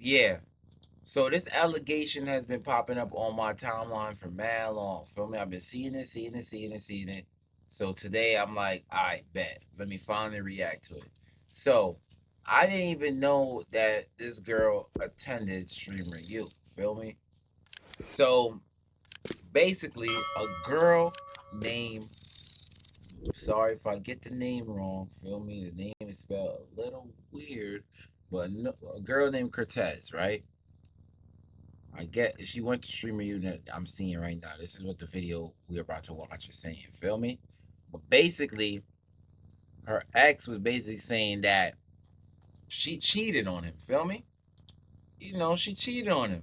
yeah. So this allegation has been popping up on my timeline for mad long. Feel me? I've been seeing it. So today I'm like, I bet. Let me finally react to it. So I didn't even know that this girl attended Streamer U. Feel me? So basically, a girl named, sorry if I get the name wrong. Feel me? The name is spelled a little weird, but no, a girl named Cortez, right? I get she went to Streamer Unit. I'm seeing right now. This is what the video we're about to watch is saying. Feel me? But basically, her ex was basically saying that she cheated on him. Feel me? You know, she cheated on him.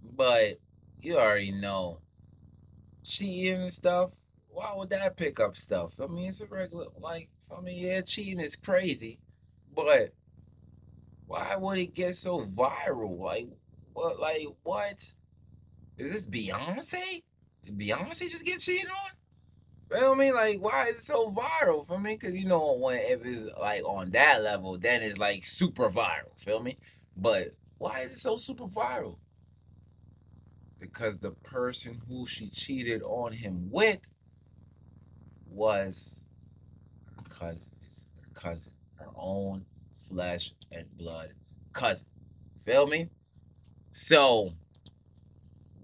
But you already know cheating and stuff. Why would that pick up stuff? I mean, it's a regular, like, I mean, yeah, cheating is crazy, but why would it get so viral? Like, what? Like, what? Is this Beyonce? Did Beyonce just get cheated on? Feel me? Like, why is it so viral? Feel me? Because you know, when if it's like on that level, then it's like super viral. Feel me? But why is it so super viral? Because the person who she cheated on him with was her cousin. It's her cousin, her own flesh and blood cousin. Feel me? So,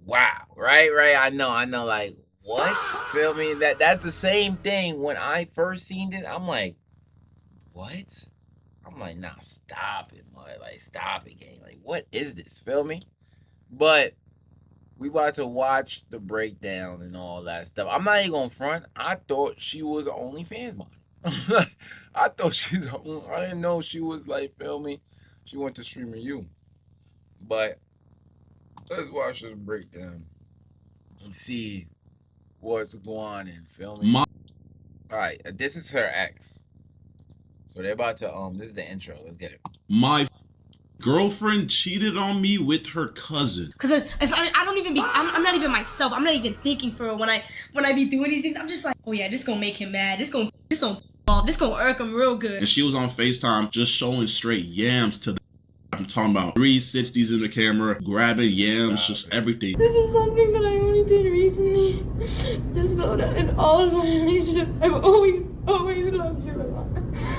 wow, right. I know. Like, what? Feel me? That's the same thing. When I first seen it, I'm like, what? I'm like, nah, stop it, man. Like, stop it, gang. Like, what is this? Feel me? But we about to watch the breakdown and all that stuff. I'm not even gonna front. I thought she was an OnlyFans model. I thought I didn't know she was like, feel me? She went to Streamer U. But let's watch this breakdown and see what's going on and feel me. Alright, this is her ex. So they're about to this is the intro. Let's get it. My girlfriend cheated on me with her cousin. Cause I don't even be, I'm not even myself. I'm not even thinking for when I be doing these things. I'm just like, oh yeah, this gonna make him mad. This gonna irk him real good. And she was on FaceTime just showing straight yams to the I'm talking about 360s in the camera, grabbing yams, just everything. This is something that I only did recently. Just know that in all of my relationships, I've always loved you a lot.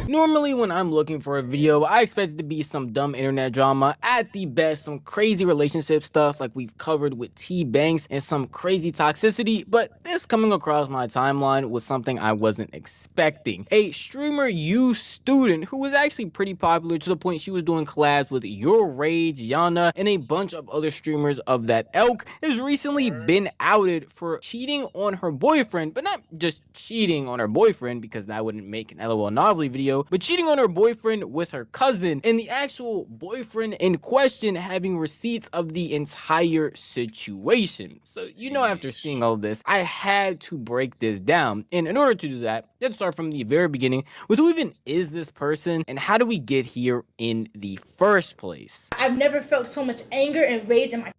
Normally when I'm looking for a video, I expect it to be some dumb internet drama, at the best some crazy relationship stuff like we've covered with T Banks and some crazy toxicity, but this coming across my timeline was something I wasn't expecting. A Streamer U student who was actually pretty popular to the point she was doing collabs with Your Rage, Yana, and a bunch of other streamers of that ilk has recently been outed for cheating on her boyfriend, but not just cheating on her boyfriend because that wouldn't make an LOL Novelty video, but cheating on her boyfriend with her cousin, and the actual boyfriend in question having receipts of the entire situation. So, you know, after seeing all this, I had to break this down, and in order to do that, let's start from the very beginning with who even is this person and how do we get here in the first place. I've never felt so much anger and rage in my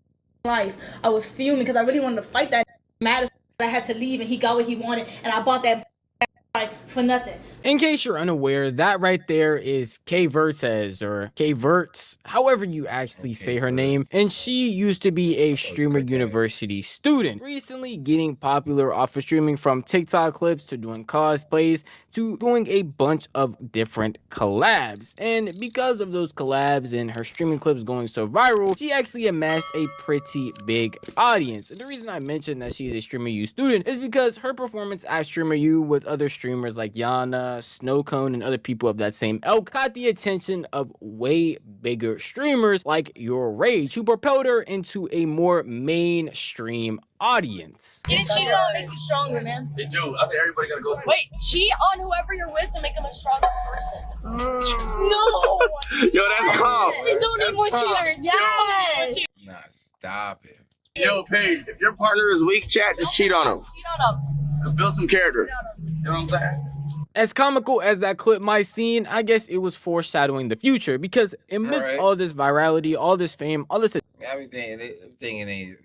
life. I was fuming because I really wanted to fight that matter. I had to leave and he got what he wanted, and I bought that for nothing. In case you're unaware, that right there is K Vertez, or K Verts, however you actually say her name, and she used to be a Streamer University student, recently getting popular off of streaming from TikTok clips to doing cosplays to doing a bunch of different collabs. And because of those collabs and her streaming clips going so viral, she actually amassed a pretty big audience. And the reason I mentioned that she's a Streamer U student is because her performance at Streamer U with other streamers like Yana, Snowcone, and other people of that same ilk caught the attention of way bigger streamers like Your Rage, who propelled her into a more mainstream audience. Getting cheated on makes you stronger, man. They do. I think everybody gotta go through. Wait, cheat on whoever you're with to make them a stronger person. No! Yo, that's calm. We don't need more cheaters. Yes! Nah, stop it. Yo, Paige, if your partner is weak, chat, just cheat on him. Cheat on them. Just build some character. You know what I'm saying? As comical as that clip might seem, I guess it was foreshadowing the future, because amidst all this virality, all this fame, all this everything, they thinking they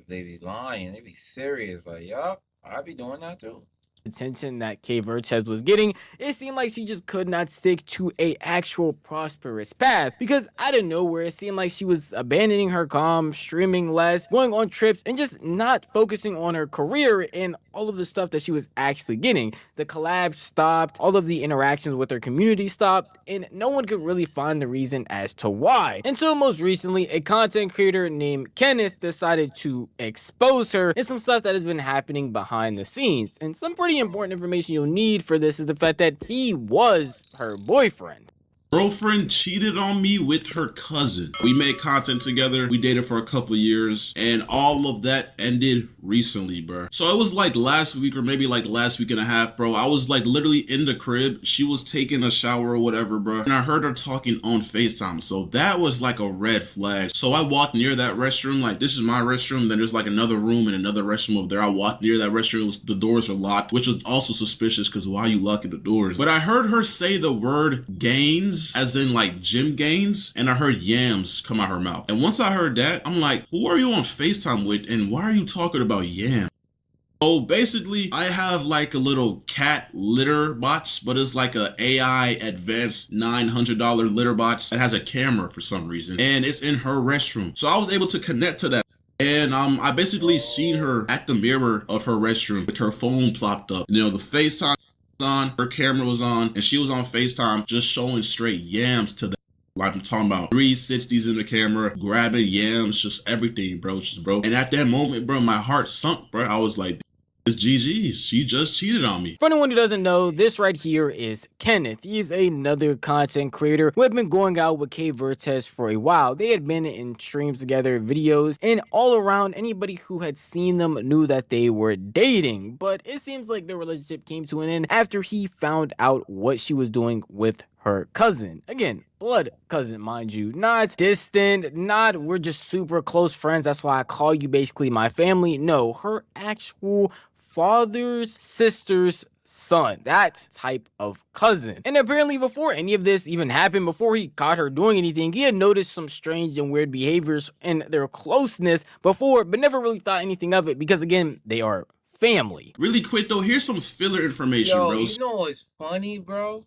be lying, they be serious. Like, yup, I be doing that too. attention that K Vertez was getting, it seemed like she just could not stick to a actual prosperous path, because out of nowhere it seemed like she was abandoning her calm, streaming less, going on trips, and just not focusing on her career and all of the stuff that she was actually getting. The collabs stopped, all of the interactions with her community stopped, and no one could really find the reason as to why. Until most recently, a content creator named Kenneth decided to expose her and some stuff that has been happening behind the scenes. And some pretty important information you'll need for this is the fact that he was her boyfriend. Girlfriend cheated on me with her cousin. We made content together. We dated for a couple years, and all of that ended recently, bro. So it was like last week or maybe like last week and a half, bro. I was like literally in the crib. She was taking a shower or whatever, bro. And I heard her talking on FaceTime. So that was like a red flag. So I walked near that restroom. Like, this is my restroom. Then there's like another room and another restroom over there. I walked near that restroom. The doors are locked, which was also suspicious because why are you locking the doors? But I heard her say the word gains, as in like gym gains, and I heard yams come out her mouth. And once I heard that, I'm like, who are you on FaceTime with, and why are you talking about yams? So basically, I have like a little cat litter box, but it's like a AI advanced $900 litter box that has a camera for some reason, and it's in her restroom. So I was able to connect to that. And I basically seen her at the mirror of her restroom with her phone plopped up. You know, the FaceTime on, her camera was on, and she was on FaceTime just showing straight yams to them. Like, I'm talking about 360s in the camera, grabbing yams, just everything, bro. And at that moment, bro, my heart sunk, bro. I was like, it's GG. She just cheated on me. For anyone who doesn't know, this right here is Kenneth. He is another content creator who had been going out with K Vertez for a while. They had been in streams together, videos, and all around, anybody who had seen them knew that they were dating. But it seems like their relationship came to an end after he found out what she was doing with her cousin. Again, blood cousin, mind you, not distant, not we're just super close friends, that's why I call you basically my family. No, her actual father's sister's son, that type of cousin. And apparently before any of this even happened, before he caught her doing anything, he had noticed some strange and weird behaviors and their closeness before, but never really thought anything of it because, again, they are family. Really quick though, here's some filler information, Yo, bro. you know what's funny, bro?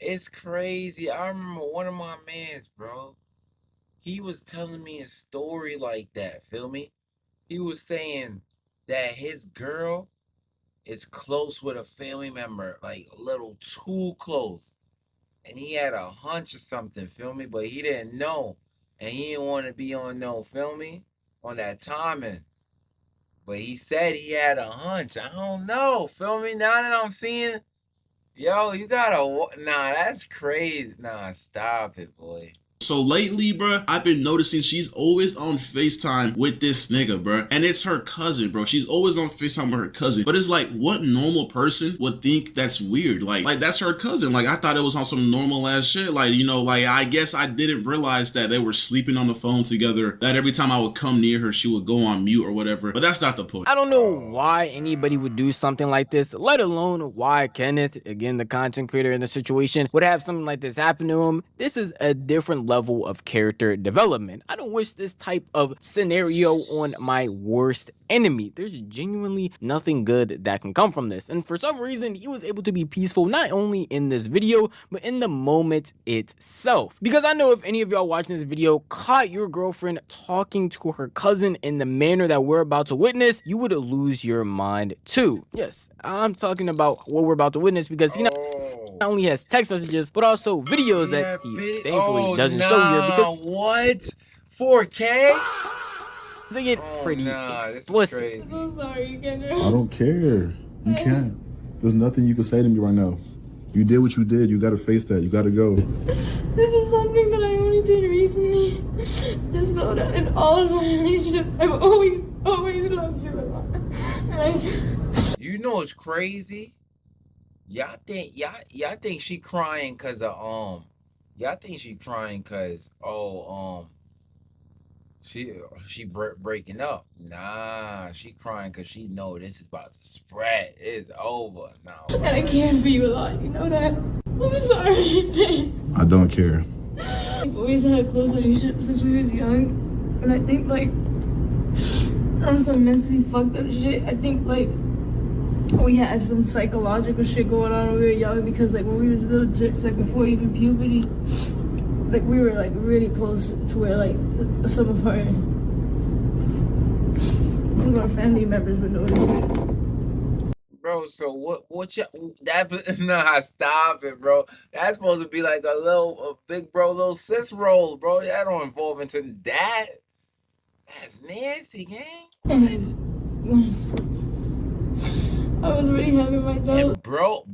It's crazy. I remember one of my mans, bro. He was telling me a story like that, feel me? He was saying that his girl is close with a family member, like a little too close. And he had a hunch or something, feel me? But he didn't know. And he didn't want to be on no, feel me? On that timing. But he said he had a hunch. I don't know, feel me? Now that I'm seeing, yo, you gotta, nah, that's crazy. Nah, stop it, boy. So lately, bro, I've been noticing she's always on FaceTime with this nigga, bro. And it's her cousin, bro. She's always on FaceTime with her cousin. But it's like, what normal person would think that's weird? Like that's her cousin. Like, I thought it was on some normal ass shit. Like, you know, like, I guess I didn't realize that they were sleeping on the phone together. That every time I would come near her, she would go on mute or whatever. But that's not the point. I don't know why anybody would do something like this, let alone why Kenneth, again, the content creator in the situation, would have something like this happen to him. This is a different level of character development. I don't wish this type of scenario on my worst enemy. There's genuinely nothing good that can come from this. And for some reason, he was able to be peaceful, not only in this video, but in the moment itself. Because I know if any of y'all watching this video caught your girlfriend talking to her cousin in the manner that we're about to witness, you would lose your mind too. Yes, I'm talking about what we're about to witness because he not only has text messages, but also videos that he thankfully doesn't show here because what? 4K? they get pretty explicit. This is crazy. I'm so sorry, Kendra. I don't care. You can't. There's nothing you can say to me right now. You did what you did. You gotta face that. You gotta go. This is something that I only did recently. Just know that in all of my relationships, I've always loved you a lot. And You know what's crazy? Y'all think she crying cause of y'all think she crying cause she breaking up. Nah, she crying cause she know this is about to spread. It's over now. and I cared for you a lot, you know that? I'm sorry, babe. I don't care. We've always had a close relationship since we was young. And I think, like, on some mentally fucked up shit, I think, like, we had some psychological shit going on when we were young because like when we was little chicks, like before even puberty, like we were like really close to where like some of our family members would notice it. Bro, so what you that nah, stop it, bro. That's supposed to be like a big bro, little sis role, bro. That don't involve into that. That's nasty, gang. What? I was really having my doubts. And bro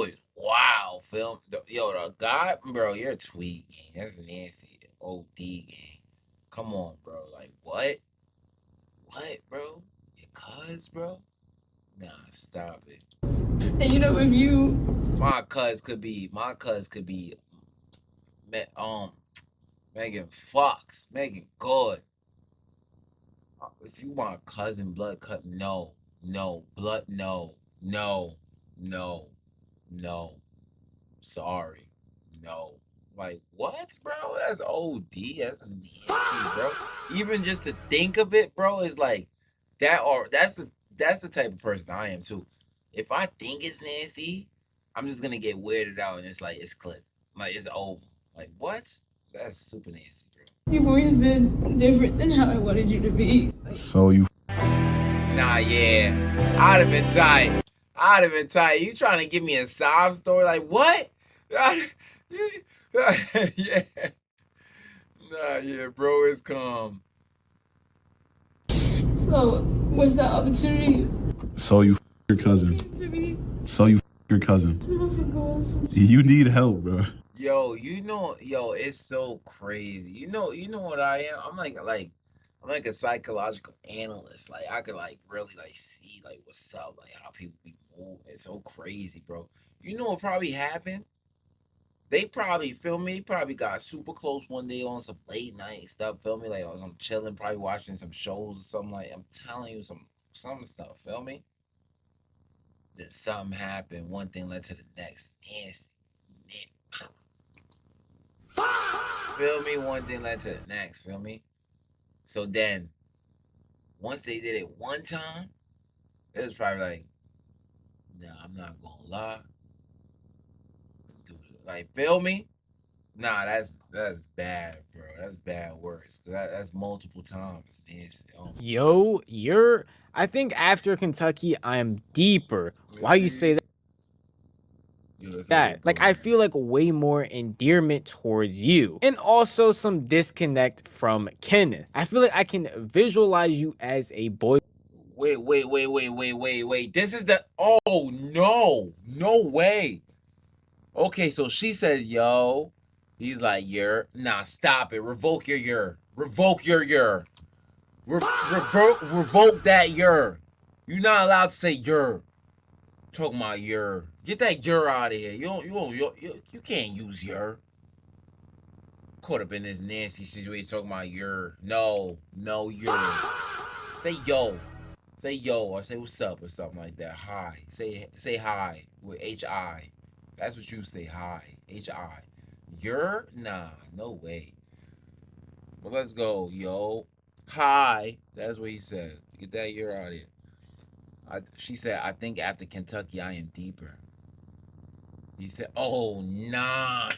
is wow, film. Yo, the guy, bro, you're a tweet, gang. That's nasty. OD, gang. Come on, bro. Like, what? What, bro? Your cuz, bro? Nah, stop it. And you know, if you My cuz could be Megan Fox, Megan Good. If you want cousin blood cut, no, blood, no, sorry, no. Like what, bro? That's OD. That's nasty, bro. Even just to think of it, bro, is like that. Or that's the type of person I am too. If I think it's nasty, I'm just gonna get weirded out, and it's like it's clipped, like it's over. Like what? That's super nasty, bro. you've always been different than how I wanted you to be. So you Nah, yeah. I'd have been tight. You trying to give me a sob story? Like, what? Yeah. Nah, yeah, bro, it's calm. So what's the opportunity so you your cousin. to be? So you your cousin. Oh You need help, bro. Yo, it's so crazy. You know what I am? I'm like a psychological analyst. Like I could like really like see like what's up, like how people be moving. It's so crazy, bro. You know what probably happened? They probably feel me. Probably got super close one day on some late night stuff. Feel me? Like I was chilling, probably watching some shows or something. Like I'm telling you some stuff. Feel me? Then something happened. One thing led to the next. Nasty. Feel me? One thing led to the next. Feel me? So then, once they did it one time, it was probably like, nah, I'm not gonna lie. Let's do it. Like, feel me? Nah, that's bad, bro. That's bad words. That's multiple times. Yo, I think after Kentucky, I am deeper. Why you say that? Like I feel like way more endearment towards you, and also some disconnect from Kenneth. I feel like I can visualize you as a boy. Wait. This is the oh no way. Okay, so she says yo. He's like you're nah. Stop it. Revoke your you're. Revoke your you're. Revoke that you're. You're not allowed to say you're. Talking about your. Get that your out of here. You can't use your. Caught up in this nasty situation talking about your. No, your. Say yo. Say yo or say what's up or something like that. Hi. Say hi with H-I. That's what you say. Hi. H-I. Your? Nah, no way. Well, let's go, yo. Hi. That's what he said. Get that your out of here. She said, I think after Kentucky, I am deeper. He said, oh, nah.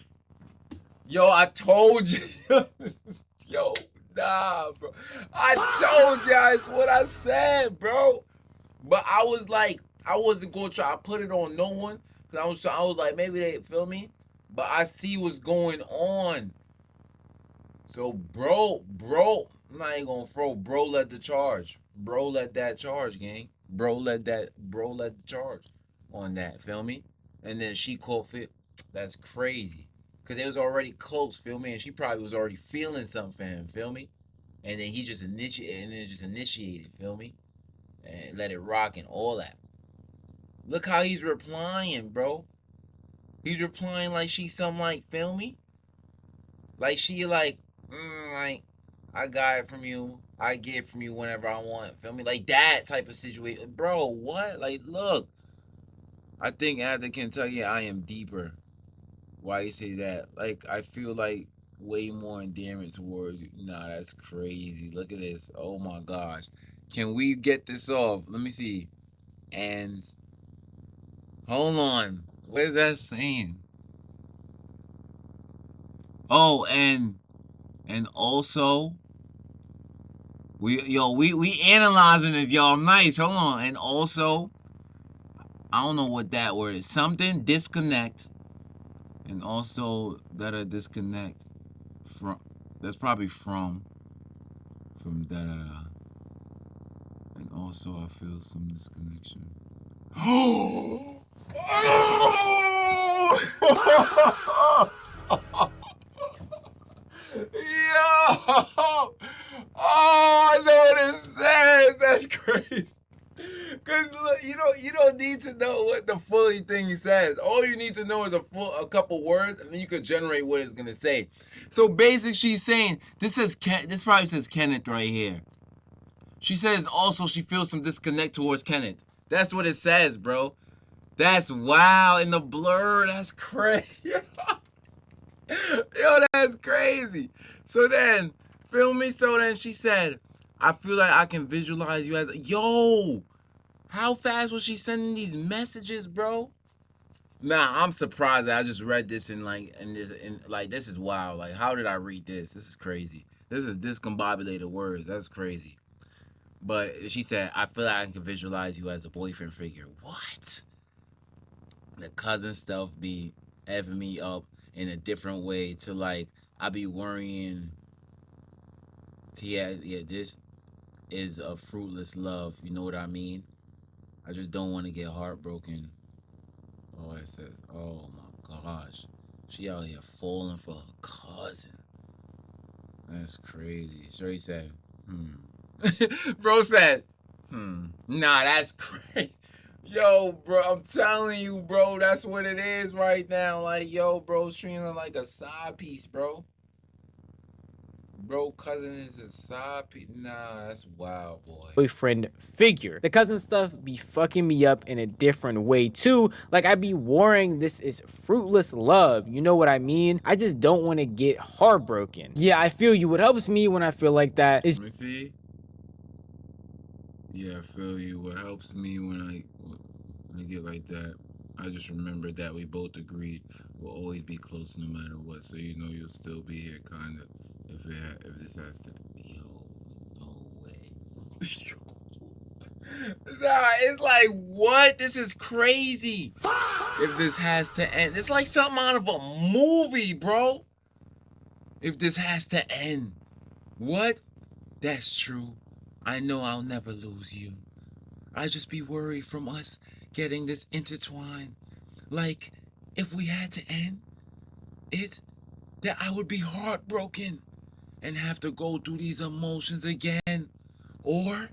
Yo, I told you. Yo, nah, bro. I told you. It's what I said, bro. But I was like, I wasn't going to try to put it on no one. Because I was like, maybe they feel me. But I see what's going on. So, bro, I'm not even going to throw. Bro led the charge. Bro led that charge, gang. Bro led the charge on that, feel me? And then she called fit. That's crazy. Because it was already close, feel me? And she probably was already feeling something for him, feel me? And then he just initiated, feel me? And let it rock and all that. Look how he's replying, bro. He's replying like she's something like, feel me? Like she like I got it from you. I get it from you whenever I want. Feel me? Like that type of situation. Bro, what? Like, look. I think after Kentucky, I am deeper. Why you say that? Like, I feel like way more endearment towards you. Nah, that's crazy. Look at this. Oh my gosh. Can we get this off? Let me see. And hold on, what is that saying? Oh, and also we analyzing this, y'all. Nice. Hold on. And also, I don't know what that word is. Something disconnect. And also that a disconnect from, that's probably from da da da. And also I feel some disconnection. Oh! Yo! Oh, I know what it says. That's crazy. Cause look, you don't need to know what the fully thing says. All you need to know is a couple words, and then you could generate what it's gonna say. So basically, she's saying this probably says Kenneth right here. She says also she feels some disconnect towards Kenneth. That's what it says, bro. That's wow in the blur. That's crazy. Yo, that's crazy. So then, feel me? So then she said, I feel like I can visualize you as, yo, how fast was she sending these messages, bro? Nah, I'm surprised that I just read this this is wild. Like, how did I read this? This is crazy. This is discombobulated words. That's crazy. But she said, I feel like I can visualize you as a boyfriend figure. What? The cousin stuff be effing me up in a different way to like, I be worrying. Yeah, this is a fruitless love. You know what I mean? I just don't want to get heartbroken. Oh, it says, oh my gosh. She out here falling for her cousin. That's crazy. Sherry said, Bro said, Nah, that's crazy. Yo, bro, I'm telling you, bro, that's what it is right now. Like, yo, bro, streaming like a side piece, bro. Bro, cousin is a side piece. Nah, that's wild, boy. Boyfriend figure. The cousin stuff be fucking me up in a different way too. Like I be worrying this is fruitless love. You know what I mean? I just don't want to get heartbroken. Yeah, I feel you. What helps me when I feel like that is Let me see. Yeah, I feel you. What helps me when I get like that, I just remember that we both agreed we'll always be close no matter what. So you know you'll still be here, kind of. If this has to, yo, no way. Nah, it's like what? This is crazy. If this has to end, it's like something out of a movie, bro. If this has to end, what? That's true. I know I'll never lose you. I just be worried from us getting this intertwined. Like, if we had to end it, that I would be heartbroken and have to go through these emotions again. Or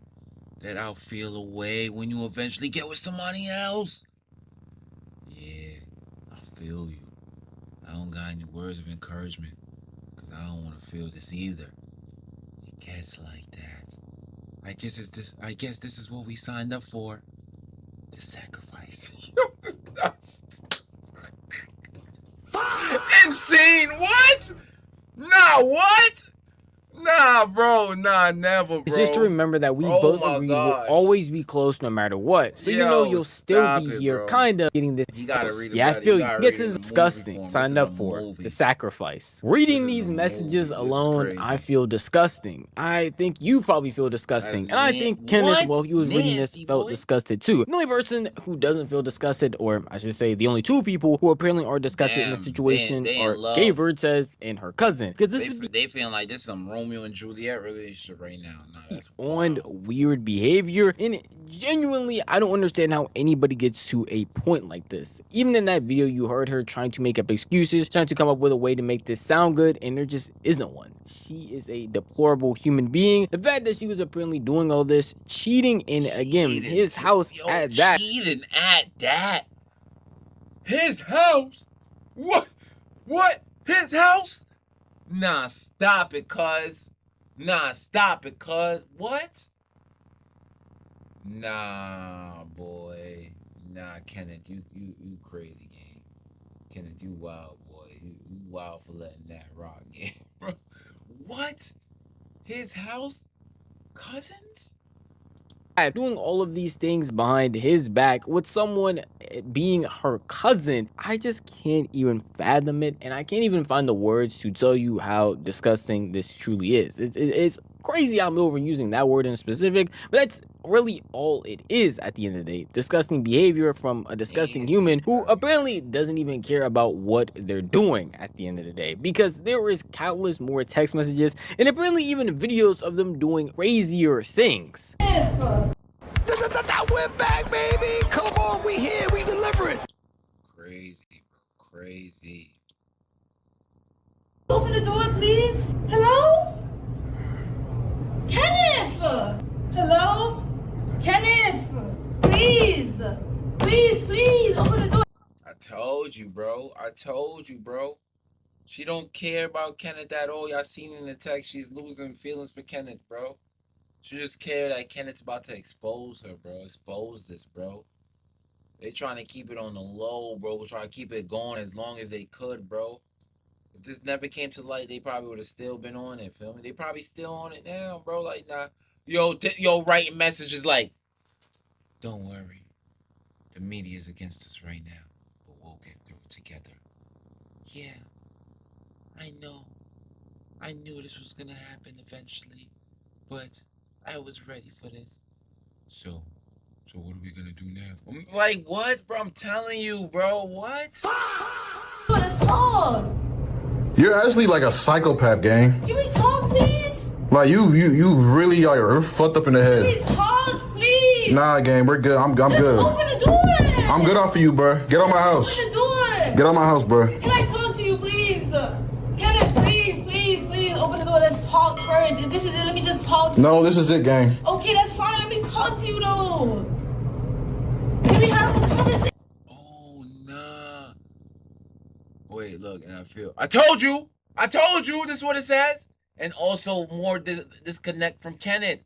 that I'll feel away when you eventually get with somebody else. Yeah, I feel you. I don't got any words of encouragement because I don't want to feel this either. It gets like that. I guess this is what we signed up for. The sacrifice. Insane. What? Nah, what? Nah, bro. Nah, never, bro. it's just to remember that we Oh both my agreed we'll gosh. always be close no matter what. So you know Yo, you'll still stop be it, here, bro. kind of getting this. You gotta read it. Yeah, I feel you. gotta It gets read it in the movie disgusting. form. This Signed is up a for movie. the sacrifice. This Reading is these a messages movie. This is alone, crazy. I feel disgusting. I think you probably feel disgusting, and I think Kenneth, What? well, he was reading this, Nasty, felt boy. disgusted too. The only person who doesn't feel disgusted, or I should say, the only two people who apparently are disgusted in this Damn, situation they in are love. Gay Bird says and her cousin, because this is They feeling like this is some Romeo and Juliet relationship right now. Nah, that's on wild. weird behavior, and genuinely I don't understand how anybody gets to a point like this. Even in that video you heard her trying to make up excuses, trying to come up with a way to make this sound good, and there just isn't one. She is a deplorable human being. The fact that she was apparently doing all this, cheating in, again, his house at that. Cheating at that. His house? What? What? His house? Nah, stop it, cuz. Nah, stop it, cuz. What? Nah, boy. Nah, Kenneth, you crazy game. Kenneth, you wild, boy. You wild for letting that rock game, bro. What? His house? Cousins? doing all of these things behind his back with someone being her cousin. I just can't even fathom it, and I can't even find the words to tell you how disgusting this truly is. It's crazy I'm overusing that word in specific, but that's really all it is at the end of the day. Disgusting behavior from a disgusting human who apparently doesn't even care about what they're doing at the end of the day, because there is countless more text messages and apparently even videos of them doing crazier things. We're back, baby. Come on, we here, we delivering. Crazy, bro. Crazy. Open the door, please. Hello? Kenneth! Hello? Kenneth! Please! Please, open the door. I told you, bro. I told you, bro. She don't care about Kenneth at all. Y'all seen in the text, she's losing feelings for Kenneth, bro. She just care that Kenneth's about to expose her, bro. Expose this, bro. They trying to keep it on the low, bro. Trying to keep it going as long as they could, bro. If this never came to light, they probably would have still been on it, feel me? They probably still on it now, bro. Like, nah. Yo, writing messages like, don't worry. The media's against us right now, but we'll get through it together. Yeah, I know. I knew this was gonna happen eventually, but I was ready for this. So what are we gonna do now? I'm like, what, bro? I'm telling you, bro. What? Let's talk. You're actually like a psychopath, gang. Can we talk, please? Like you really are fucked up in the Can we head. talk, please? Nah, gang, we're good. I'm Just good. open the door. I'm good off of you, bro. Get on my house. Open the door. Get on my house, bro. Can I talk to you, please? Kenneth, please, open the door. Let's talk first. If this is it, let me just talk to you. No, this is it, gang. Okay, that's fine. Let me talk to you, though. Can we have a conversation? Oh, nah. Wait, look, and I told you. This is what it says. And also more disconnect from Kenneth.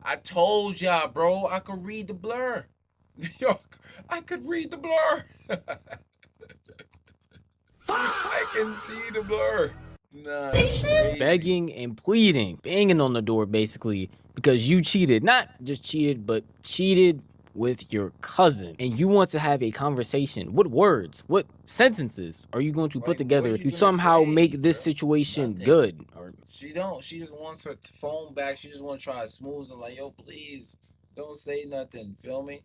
I told y'all, bro. I could read the blur. Yo, I could read the blur. I can see the blur. Nah, that's crazy. Begging and pleading, banging on the door basically, because you cheated. Not just cheated, but cheated with your cousin. And you want to have a conversation. What words, what sentences are you going to put together to somehow make this situation good? Or she just wants her phone back. She just want to try to smooth it. Like, yo, please don't say nothing. Feel me?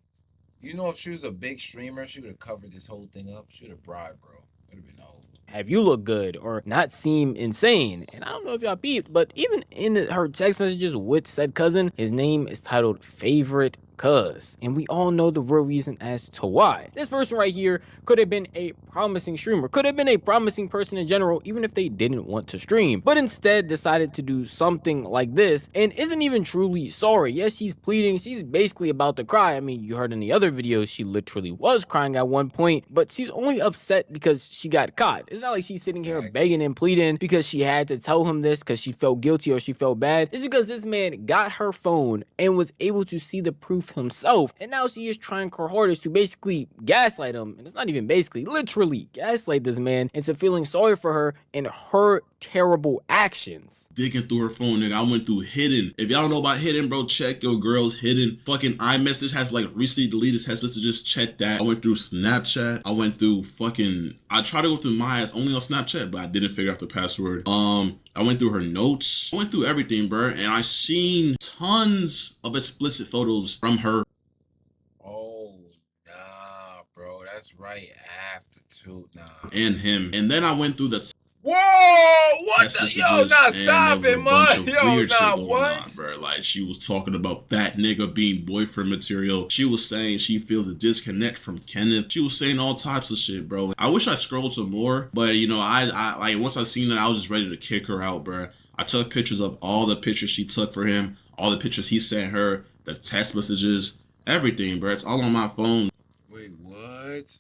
You know, if she was a big streamer, she would have covered this whole thing up. She would have bribed, bro. It would have been over. have you look good or not seem insane. And I don't know if y'all peeped, but even in her text messages with said cousin, his name is titled Favorite Cuz. And we all know the real reason as to why. This person right here could have been a promising streamer, could have been a promising person in general, even if they didn't want to stream, but instead decided to do something like this and isn't even truly sorry. Yes, she's pleading, she's basically about to cry. I mean, you heard in the other videos, she literally was crying at one point, but she's only upset because she got caught. It's not like she's sitting here begging and pleading because she had to tell him this because she felt guilty or she felt bad. It's because this man got her phone and was able to see the proof himself, and now she is trying her hardest to basically gaslight him, and it's not even basically, literally gaslight this man into feeling sorry for her and her terrible actions. Digging through her phone, nigga. I went through hidden. If y'all don't know about hidden, bro, check your girl's hidden. Fucking iMessage has like recently deleted text messages. Check that. I went through Snapchat. I went through I tried to go through Maya's only on Snapchat, but I didn't figure out the password. I went through her notes. I went through everything, bro, and I seen tons of explicit photos from her. Oh, nah, bro. That's right after too. Nah. And him. And then I went through the Whoa! What the? Yo, nah, stop it, man. Yo, nah, what? Bro. Like, she was talking about that nigga being boyfriend material. She was saying she feels a disconnect from Kenneth. She was saying all types of shit, bro. I wish I scrolled some more, but you know, I like once I seen it, I was just ready to kick her out, bro. I took pictures of all the pictures she took for him, all the pictures he sent her, the text messages, everything, bro. It's all on my phone. Wait, what?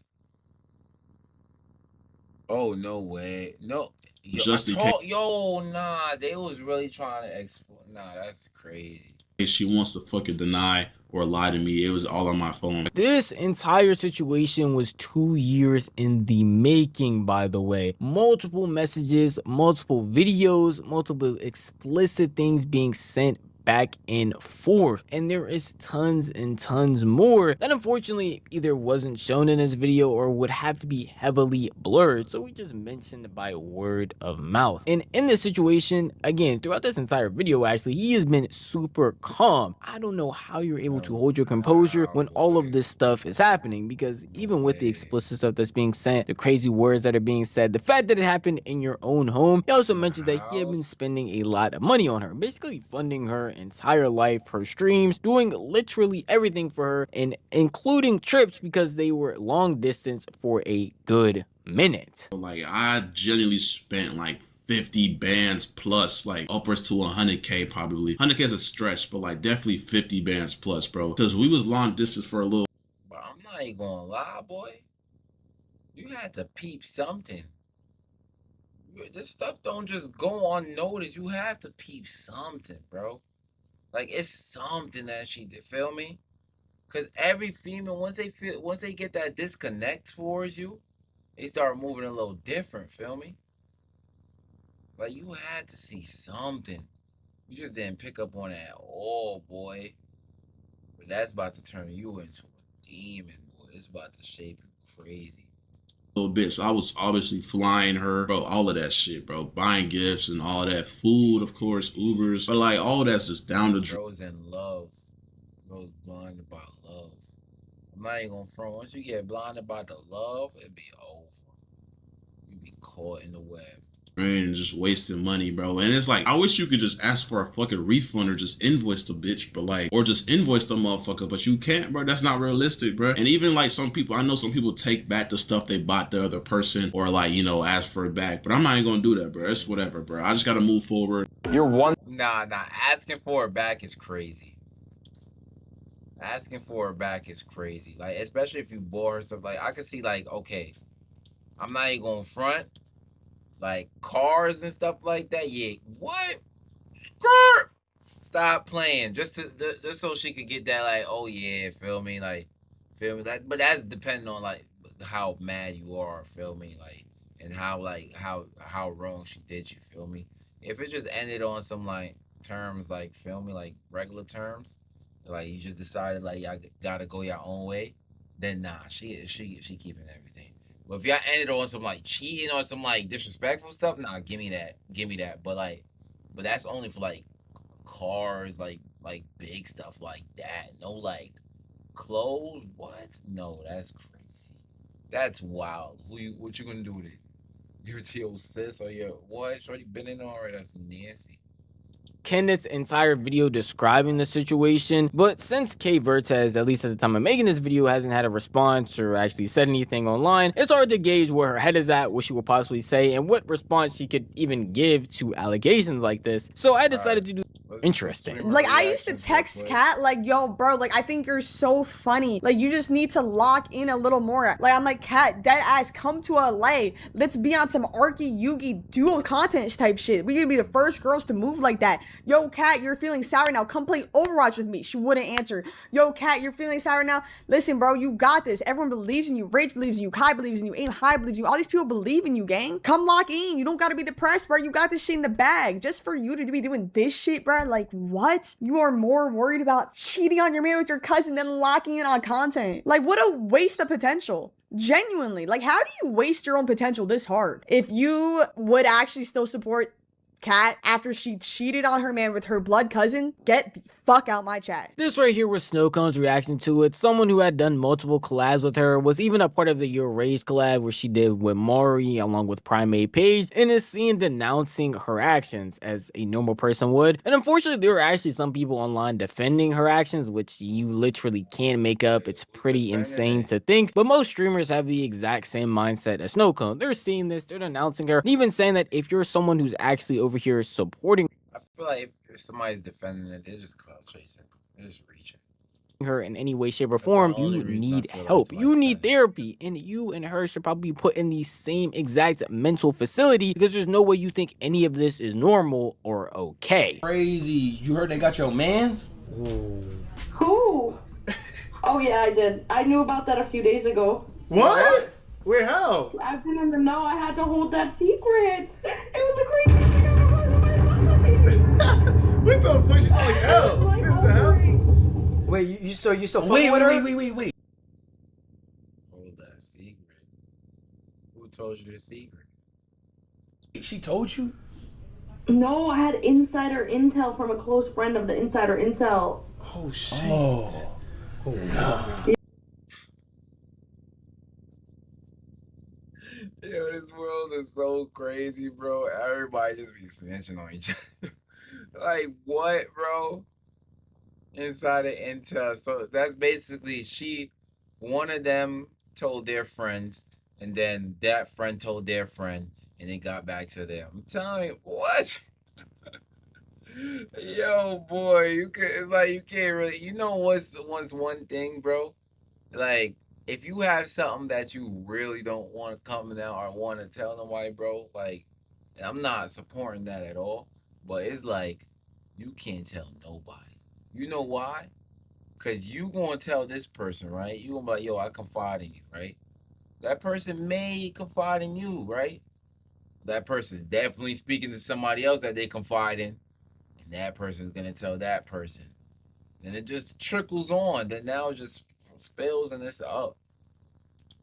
Oh, no way. No. Yo, Just nah, they was really trying to exploit. Nah, that's crazy. She wants to fucking deny or lie to me. It was all on my phone. This entire situation was 2 years in the making, by the way. Multiple messages, multiple videos, multiple explicit things being sent back and forth. And there is tons and tons more that unfortunately either wasn't shown in this video or would have to be heavily blurred, so we just mentioned by word of mouth. And in this situation, again, throughout this entire video, actually, he has been super calm. I don't know how you're able to hold your composure when all of this stuff is happening, because even with the explicit stuff that's being sent, the crazy words that are being said, the fact that it happened in your own home, he also mentions that he had been spending a lot of money on her, basically funding her entire life, her streams, doing literally everything for her, and including trips because they were long distance for a good minute. Like, I genuinely spent like 50 bands plus, like upwards to 100K probably. 100K is a stretch, but like definitely 50 bands plus, bro. Because we was long distance for a little. But I'm not even gonna lie, boy. You had to peep something. This stuff don't just go unnoticed. You have to peep something, bro. Like, it's something that she did. Feel me? Cause every female, once they get that disconnect towards you, they start moving a little different. Feel me? Like, you had to see something. You just didn't pick up on it at all, boy. But that's about to turn you into a demon, boy. It's about to shape you crazy. Little bit, so I was obviously flying her, bro, all of that shit, bro, buying gifts and all that, food, of course, Ubers, but like all that's just down the drain. Bro's in love. Bro's blinded by love. I'm not even gonna front. Once you get blinded by the love, it'd be over. You be caught in the web. And just wasting money, bro. And it's like, I wish you could just ask for a fucking refund or just invoice the bitch, but like, or just invoice the motherfucker, but you can't, bro. That's not realistic, bro. And even like some people, I know some people take back the stuff they bought the other person, or like, you know, ask for it back, but I'm not even gonna do that, bro. It's whatever, bro. I just gotta move forward. You're one. Nah, asking for it back is crazy. Asking for it back is crazy. Like, especially if you bore her stuff. Like, I could see, like, okay, I'm not even gonna front. Like, cars and stuff like that, yeah. What? Skirt! Stop playing. Just so she could get that, like, oh yeah, feel me? Like, feel me? Like, but that's depending on, like, how mad you are, feel me? Like, and how, like, how wrong she did you, feel me? If it just ended on some, like, terms, like, feel me? Like, regular terms, like, you just decided, like, y'all gotta go your own way, then nah, she keeping everything. But if y'all ended on some like cheating or some like disrespectful stuff, nah, give me that. But that's only for like cars, like big stuff like that. No like clothes. What? No, that's crazy. That's wild. What you gonna do with it? Give it to your sis or your what? Shorty been in already. That's nasty. Kenneth's entire video describing the situation, but since K Vertez, at least at the time of making this video, hasn't had a response or actually said anything online, it's hard to gauge where her head is at, what she will possibly say, and what response she could even give to allegations like this. So I decided to do interesting. Like, I used to text Kat, like, yo, bro, like, I think you're so funny. Like, you just need to lock in a little more. Like, I'm like, Kat, dead ass, come to LA. Let's be on some Arky Yugi dual content type shit. We could be the first girls to move like that. Yo, Kat, you're feeling sour now. Come play Overwatch with me. She wouldn't answer. Yo, Kat, you're feeling sour now. Listen, bro, you got this. Everyone believes in you. Rage believes in you. Kai believes in you. Aim High believes in you. All these people believe in you, gang. Come lock in. You don't gotta be depressed, bro. You got this shit in the bag. Just for you to be doing this shit, bro. Like, what? You are more worried about cheating on your man with your cousin than locking in on content. Like, what a waste of potential. Genuinely. Like, how do you waste your own potential this hard? If you would actually still support Kat after she cheated on her man with her blood cousin, get the fuck out my chat. This right here was Snowcone's reaction to it. Someone who had done multiple collabs with her, was even a part of the Your Raise collab where she did with Maury along with Primate Page, and is seen denouncing her actions as a normal person would. And unfortunately, there are actually some people online defending her actions, which you literally can't make up. It's pretty insane to think, but most streamers have the exact same mindset as Snowcone. They're seeing this, they're denouncing her, and even saying that if you're someone who's actually over here supporting I feel like if somebody's defending it, they're just clout chasing. They're just reaching. her in any way, shape, or form, you need help. You need therapy, and you and her should probably be put in the same exact mental facility, because there's no way you think any of this is normal or okay. Crazy. You heard they got your mans? Who? Oh yeah, I did. I knew about that a few days ago. What? Wait, how? I've been in the know. I had to hold that secret. It was a crazy thing. What the fuck? She's like, L. What the hell? Wait, you still fucking Wait, with her? wait. Hold that secret. Who told you the secret? She told you? No, I had insider intel from a close friend of the insider intel. Oh shit. Oh no. Yo, this world is so crazy, bro. Everybody just be snitching on each other. Like, what, bro? Insider intel. So that's basically one of them told their friends, and then that friend told their friend, and it got back to them. I'm telling you, what? Yo, boy, you can't really, what's one thing, bro? Like, if you have something that you really don't want to come out or want to tell nobody, bro, like, and I'm not supporting that at all, but it's like, you can't tell nobody. You know why? Because you going to tell this person, right? You going to be like, yo, I confide in you, right? That person may confide in you, right? That person's definitely speaking to somebody else that they confide in, and that person's going to tell that person. And it just trickles on. Then now it just spills and it's up.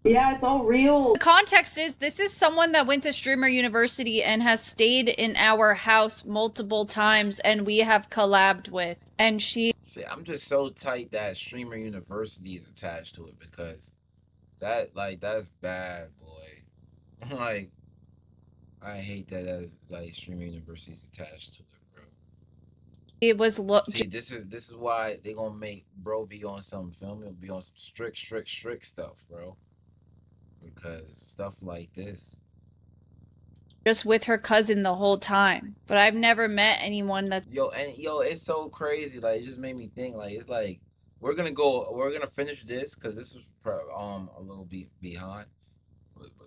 Yeah, it's all real. The context is this is someone that went to Streamer University and has stayed in our house multiple times and we have collabed with. And See, I'm just so tight that Streamer University is attached to it because that's bad, boy. Like, I hate that Streamer University is attached to it, bro. It was See, this is why they gonna make bro be on some film. It'll be on some strict stuff, bro. Because stuff like this. just with her cousin the whole time. But I've never met anyone that Yo, it's so crazy. Like, it just made me think. Like, it's like we're gonna finish this because this was a little bit behind.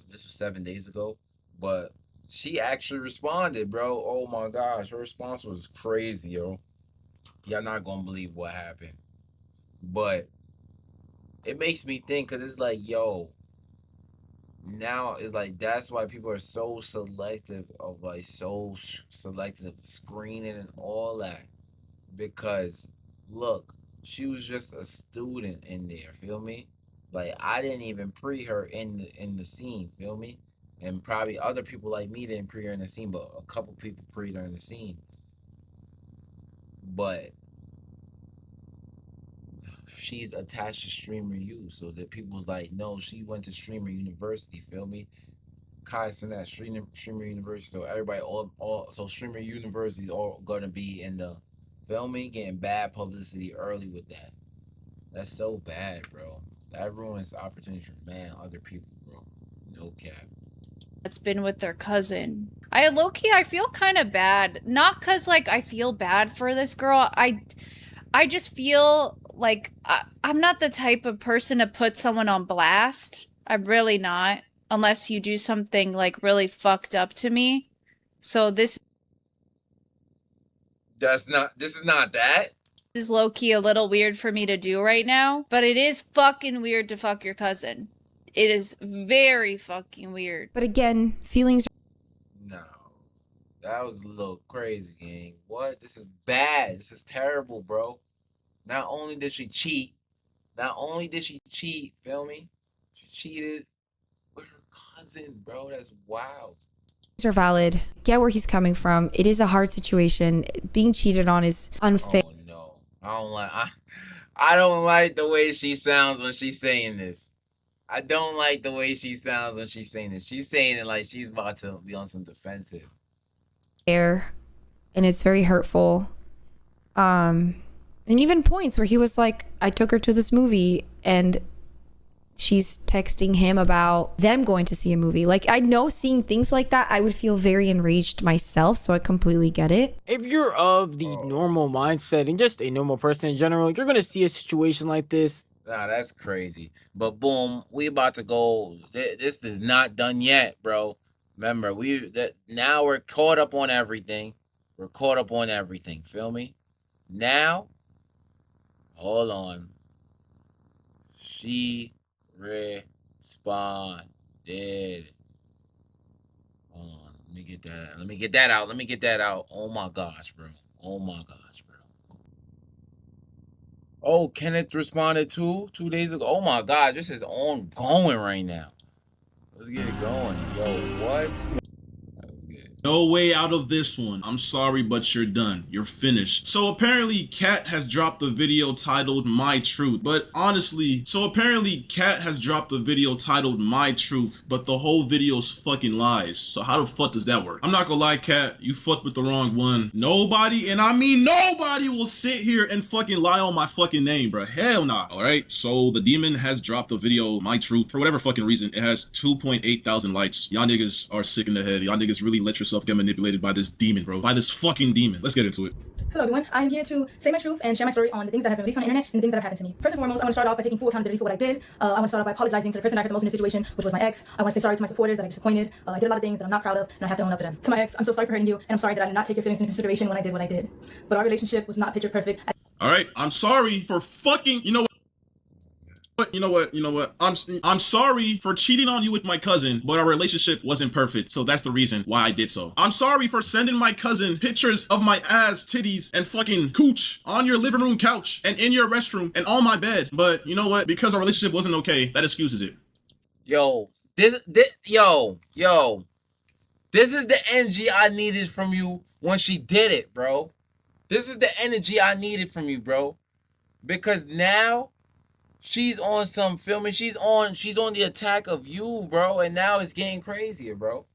This was 7 days ago, but she actually responded, bro. Oh my gosh, her response was crazy, yo. Y'all not gonna believe what happened, but it makes me think because it's like, yo, now it's like that's why people are so selective of selective screening and all that, because look, she was just a student in there, feel me? Like, I didn't even pre her in the scene, feel me? And probably other people like me didn't pre her in the scene, but a couple people pre her in the scene. But she's attached to Streamer U, so that people's like, no, she went to Streamer University, feel me? Kai's in that Streamer University, so everybody so Streamer University is all gonna be in the, feel me, getting bad publicity early with that. That's so bad, bro. That ruins the opportunity for other people, bro. No cap. that's been with their cousin. I feel kind of bad. Not cause like I feel bad for this girl. I just feel like I'm not the type of person to put someone on blast. I'm really not. Unless you do something like really fucked up to me. So this is not that. This is low-key a little weird for me to do right now. But it is fucking weird to fuck your cousin. It is very fucking weird. But again, feelings. No. That was a little crazy, gang. What? This is bad. This is terrible, bro. Not only did she cheat, feel me? She cheated with her cousin, bro. That's wild. Are valid. Get where he's coming from. It is a hard situation. Being cheated on is unfair. Oh no. I don't like the way she sounds when she's saying this. I don't like the way she sounds when she's saying this. She's saying it like she's about to be on some defensive. And it's very hurtful. And even points where he was like, I took her to this movie and she's texting him about them going to see a movie. Like, I know seeing things like that, I would feel very enraged myself, so I completely get it. If you're of the normal mindset and just a normal person in general, you're gonna see a situation like this. Nah, that's crazy. But boom, we about to go. This is not done yet, bro. Remember, now we're caught up on everything. Feel me? Now, hold on. She responded. Hold on. Let me get that out. Oh my gosh, bro. Oh my gosh, bro. Oh, Kenneth responded too 2 days ago. Oh my god, this is ongoing right now. Let's get it going. Yo, what? Let's get it. No way out of this one. I'm sorry, but you're done. You're finished. So apparently Kat has dropped a video titled My Truth. But honestly, Kat has dropped a video titled My Truth, but the whole video's fucking lies. So how the fuck does that work? I'm not gonna lie, Kat, you fucked with the wrong one. Nobody, and I mean nobody, will sit here and fucking lie on my fucking name, bro. Hell nah. Alright, so the demon has dropped a video, My Truth, for whatever fucking reason. It has 2.8 thousand likes. Y'all niggas are sick in the head. Y'all niggas really let yourself get manipulated by this demon, bro. By this fucking demon. Let's get into it. Hello everyone, I'm here to say my truth and share my story on the things that have been released on the internet and the things that have happened to me. First and foremost, I want to start off by taking full accountability for what I did. I want to start off by apologizing to the person that hurt the most in this situation, which was my ex. I want to say sorry to my supporters that I disappointed. I did a lot of things that I'm not proud of, and I have to own up to them. To my ex, I'm so sorry for hurting you, and I'm sorry that I did not take your feelings into consideration when I did what I did. But our relationship was not picture perfect. Alright, I'm sorry for fucking, you know what? You know what? I'm sorry for cheating on you with my cousin, but our relationship wasn't perfect, so that's the reason why I did so. I'm sorry for sending my cousin pictures of my ass, titties, and fucking cooch on your living room couch and in your restroom and on my bed, but you know what? Because our relationship wasn't okay, that excuses it. Yo, this is the energy I needed from you when she did it, bro. This is the energy I needed from you, bro. Because now she's on some filming. She's on the attack of you, bro. And now it's getting crazier, bro.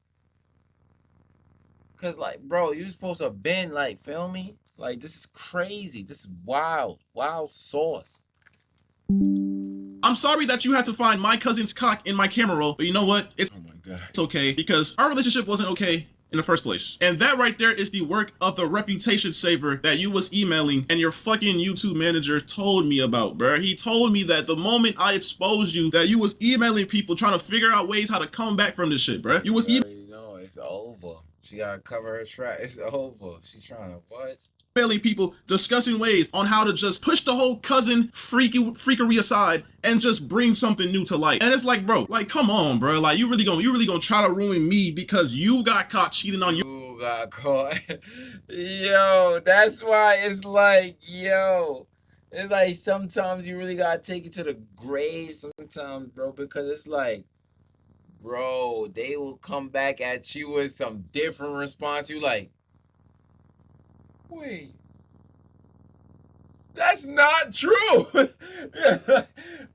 Cause like, bro, you supposed to have been like, feel me? Like, this is crazy. This is wild sauce. I'm sorry that you had to find my cousin's cock in my camera roll, but you know what? It's okay, because our relationship wasn't okay in the first place. And that right there is the work of the reputation saver that you was emailing and your fucking YouTube manager told me about, bruh. He told me that the moment I exposed you, that you was emailing people trying to figure out ways how to come back from this shit, bruh. You was No, it's over. She gotta cover her track. It's over. She's trying to what? emailing people discussing ways on how to just push the whole cousin freakery aside and just bring something new to light. And it's like, bro, like, come on, bro. Like, you really gonna try to ruin me because you got caught cheating on you. You got caught. Yo, that's why it's like, yo. It's like sometimes you really gotta take it to the grave sometimes, bro, because it's like, bro, they will come back at you with some different response. You like, wait, that's not true. Yo,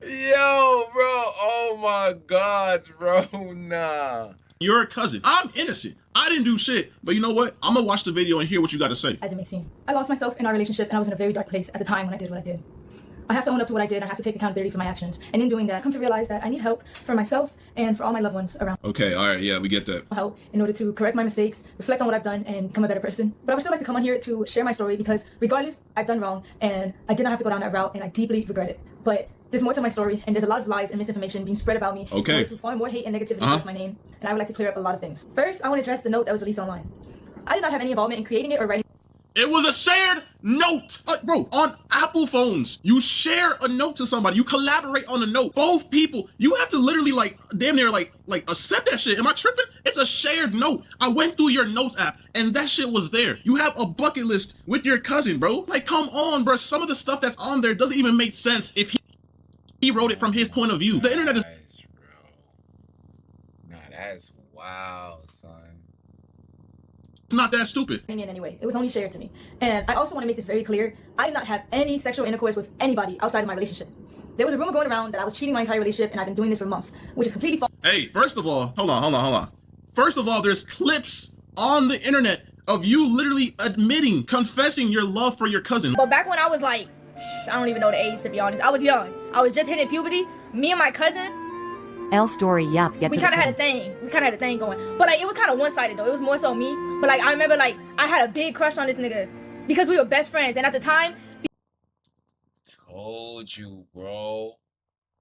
bro, oh my God, bro, nah. You're a cousin. I'm innocent. I didn't do shit. But you know what? I'm gonna watch the video and hear what you gotta say. As it may seem, I lost myself in our relationship and I was in a very dark place at the time when I did what I did. I have to own up to what I did. I have to take accountability for my actions. And in doing that, I come to realize that I need help for myself and for all my loved ones around. Okay, all right, yeah, we get that. Help in order to correct my mistakes, reflect on what I've done, and become a better person. But I would still like to come on here to share my story because regardless, I've done wrong and I did not have to go down that route and I deeply regret it. But there's more to my story and there's a lot of lies and misinformation being spread about me. Okay. To farm more hate and negativity towards my name. And I would like to clear up a lot of things. First, I want to address the note that was released online. I did not have any involvement in creating it or writing. It was a shared note. Bro, on Apple phones, you share a note to somebody. You collaborate on a note. Both people, you have to literally like, damn near like accept that shit. Am I tripping? It's a shared note. I went through your notes app and that shit was there. You have a bucket list with your cousin, bro. Like, come on, bro. Some of the stuff that's on there doesn't even make sense if he wrote it from his point of view. The internet is... Nah, that's wow, son. It's not that stupid. In any way. It was only shared to me. And I also want to make this very clear. I did not have any sexual intercourse with anybody outside of my relationship. There was a rumor going around that I was cheating my entire relationship and I've been doing this for months, which is completely false. Hey, first of all, hold on. First of all, there's clips on the internet of you literally admitting, confessing your love for your cousin. But back when I was like, I don't even know the age to be honest. I was young. I was just hitting puberty. Me and my cousin, L story, yep. we kind of had a thing. We kind of had a thing going. But like, it was kind of one-sided though. It was more so me. But like, I remember like, I had a big crush on this nigga because we were best friends. And at the time... Told you, bro.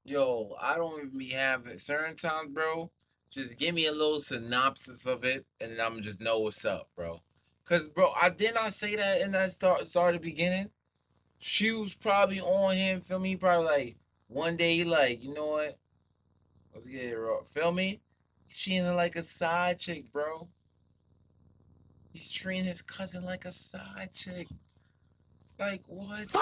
Yo, I don't even be having certain times, bro. Just give me a little synopsis of it and then I'm just know what's up, bro. Cause bro, I did not say that in that start the beginning. She was probably on him, feel me? Probably like one day he like, you know what? Let's get it raw. Feel me? She in like a side chick, bro. He's treating his cousin like a side chick. Like, what?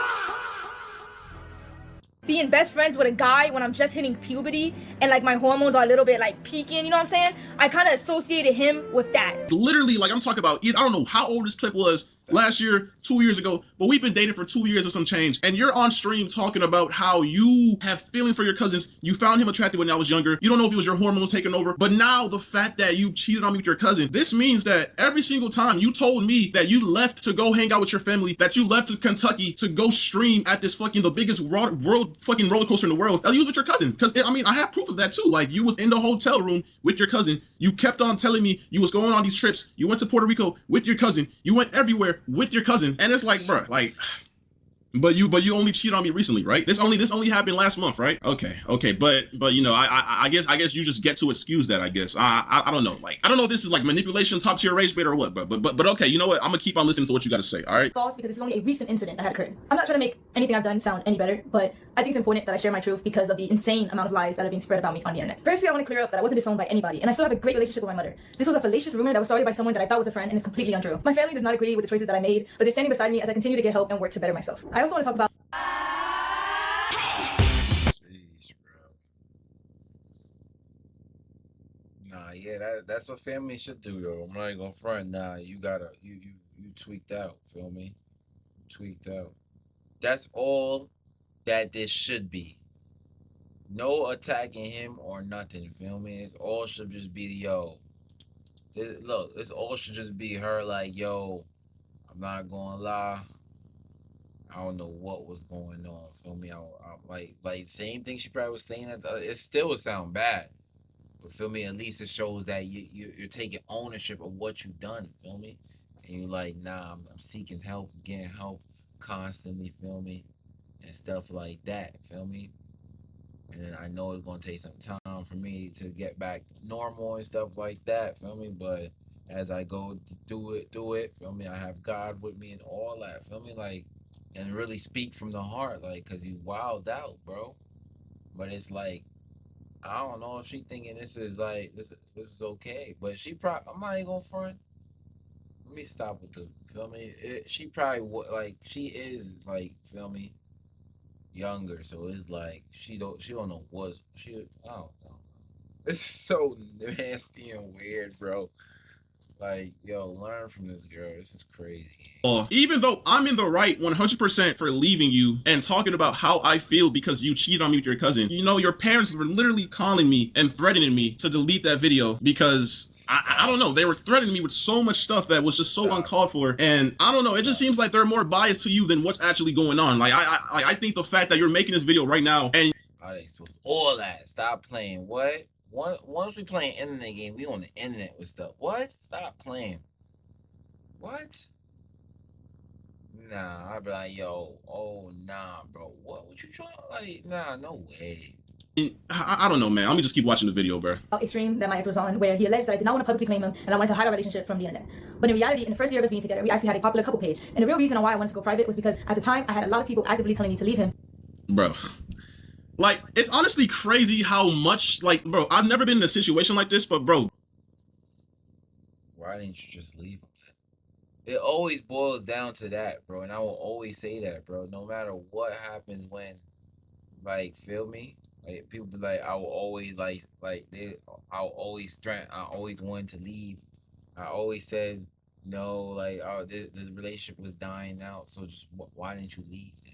Being best friends with a guy when I'm just hitting puberty and like my hormones are a little bit like peaking, you know what I'm saying? I kind of associated him with that. Literally, like I'm talking about, I don't know how old this clip was last year, 2 years ago, but we've been dating for 2 years or some change. And you're on stream talking about how you have feelings for your cousins. You found him attractive when I was younger. You don't know if it was your hormones taking over. But now the fact that you cheated on me with your cousin, this means that every single time you told me that you left to go hang out with your family, that you left to Kentucky to go stream at this fucking, the biggest world fucking roller coaster in the world, that you was with your cousin. Because I mean, I have proof of that too. Like, you was in the hotel room with your cousin. You kept on telling me you was going on these trips. You went to Puerto Rico with your cousin. You went everywhere with your cousin. And it's like, bro, like, but you only cheated on me recently, right? This only happened last month, right? Okay, but you know, I guess you just get to excuse that. I guess I don't know. Like, I don't know if this is like manipulation, top tier rage bait or what. But okay, you know what? I'm gonna keep on listening to what you got to say. All right. False, because this is only a recent incident that had occurred. I'm not trying to make anything I've done sound any better, but I think it's important that I share my truth because of the insane amount of lies that are being spread about me on the internet. Firstly, I want to clear up that I wasn't disowned by anybody, and I still have a great relationship with my mother. This was a fallacious rumor that was started by someone that I thought was a friend and is completely untrue. My family does not agree with the choices that I made, but they're standing beside me as I continue to get help and work to better myself. I also want to talk about Jeez, bro. Nah, yeah, that's what family should do though. I'm not even gonna front. Nah, you tweaked out. Feel me? Tweaked out. That's all that this should be. No attacking him or nothing. Feel me? It's all should just be look. It's all should just be her like, yo. I'm not gonna lie. I don't know what was going on. Feel me? I like same thing she probably was saying. It still would sound bad. But feel me, at least it shows that you're taking ownership of what you've done. Feel me? And you're like, nah, I'm seeking help, getting help constantly. Feel me? And stuff like that. Feel me? And then I know it's gonna take some time for me to get back normal and stuff like that. Feel me? But as I go do it. Feel me? I have God with me and all that. Feel me? Like, and really speak from the heart, like, cause you wild out, bro. But it's like, I don't know if she thinking this is like this is okay, but she probably, I'm not even gonna front. Let me stop with the, feel me. She probably like she is like, feel me, younger, so it's like she don't know what's she, I don't know. This is so nasty and weird, bro. Like, yo, learn from this girl. This is crazy. Even though I'm in the right 100% for leaving you and talking about how I feel because you cheated on me with your cousin, you know, your parents were literally calling me and threatening me to delete that video because I don't know, they were threatening me with so much stuff that was just so uncalled for. And I don't know, it just seems like they're more biased to you than what's actually going on. Like, I think the fact that you're making this video right now and all that. Stop playing. What? Once we playing internet game, we on the internet with stuff. What? Stop playing. What? Nah, I'd be like, yo, oh nah, bro. What you trying? Like, nah, no way. I don't know, man. Let me just keep watching the video, bro. Extreme that my ex was on, where he alleged that I did not want to publicly claim him and I wanted to hide our relationship from the internet. But in reality, in the first year of us being together, we actually had a popular couple page. And the real reason why I wanted to go private was because at the time I had a lot of people actively telling me to leave him. Bro. Like, it's honestly crazy how much, like, bro, I've never been in a situation like this, but bro. Why didn't you just leave him? It always boils down to that, bro. And I will always say that, bro. No matter what happens when, like, feel me? Like, people be like, I will always, I always wanted to leave. I always said, no, like, the relationship was dying out. So just, why didn't you leave then?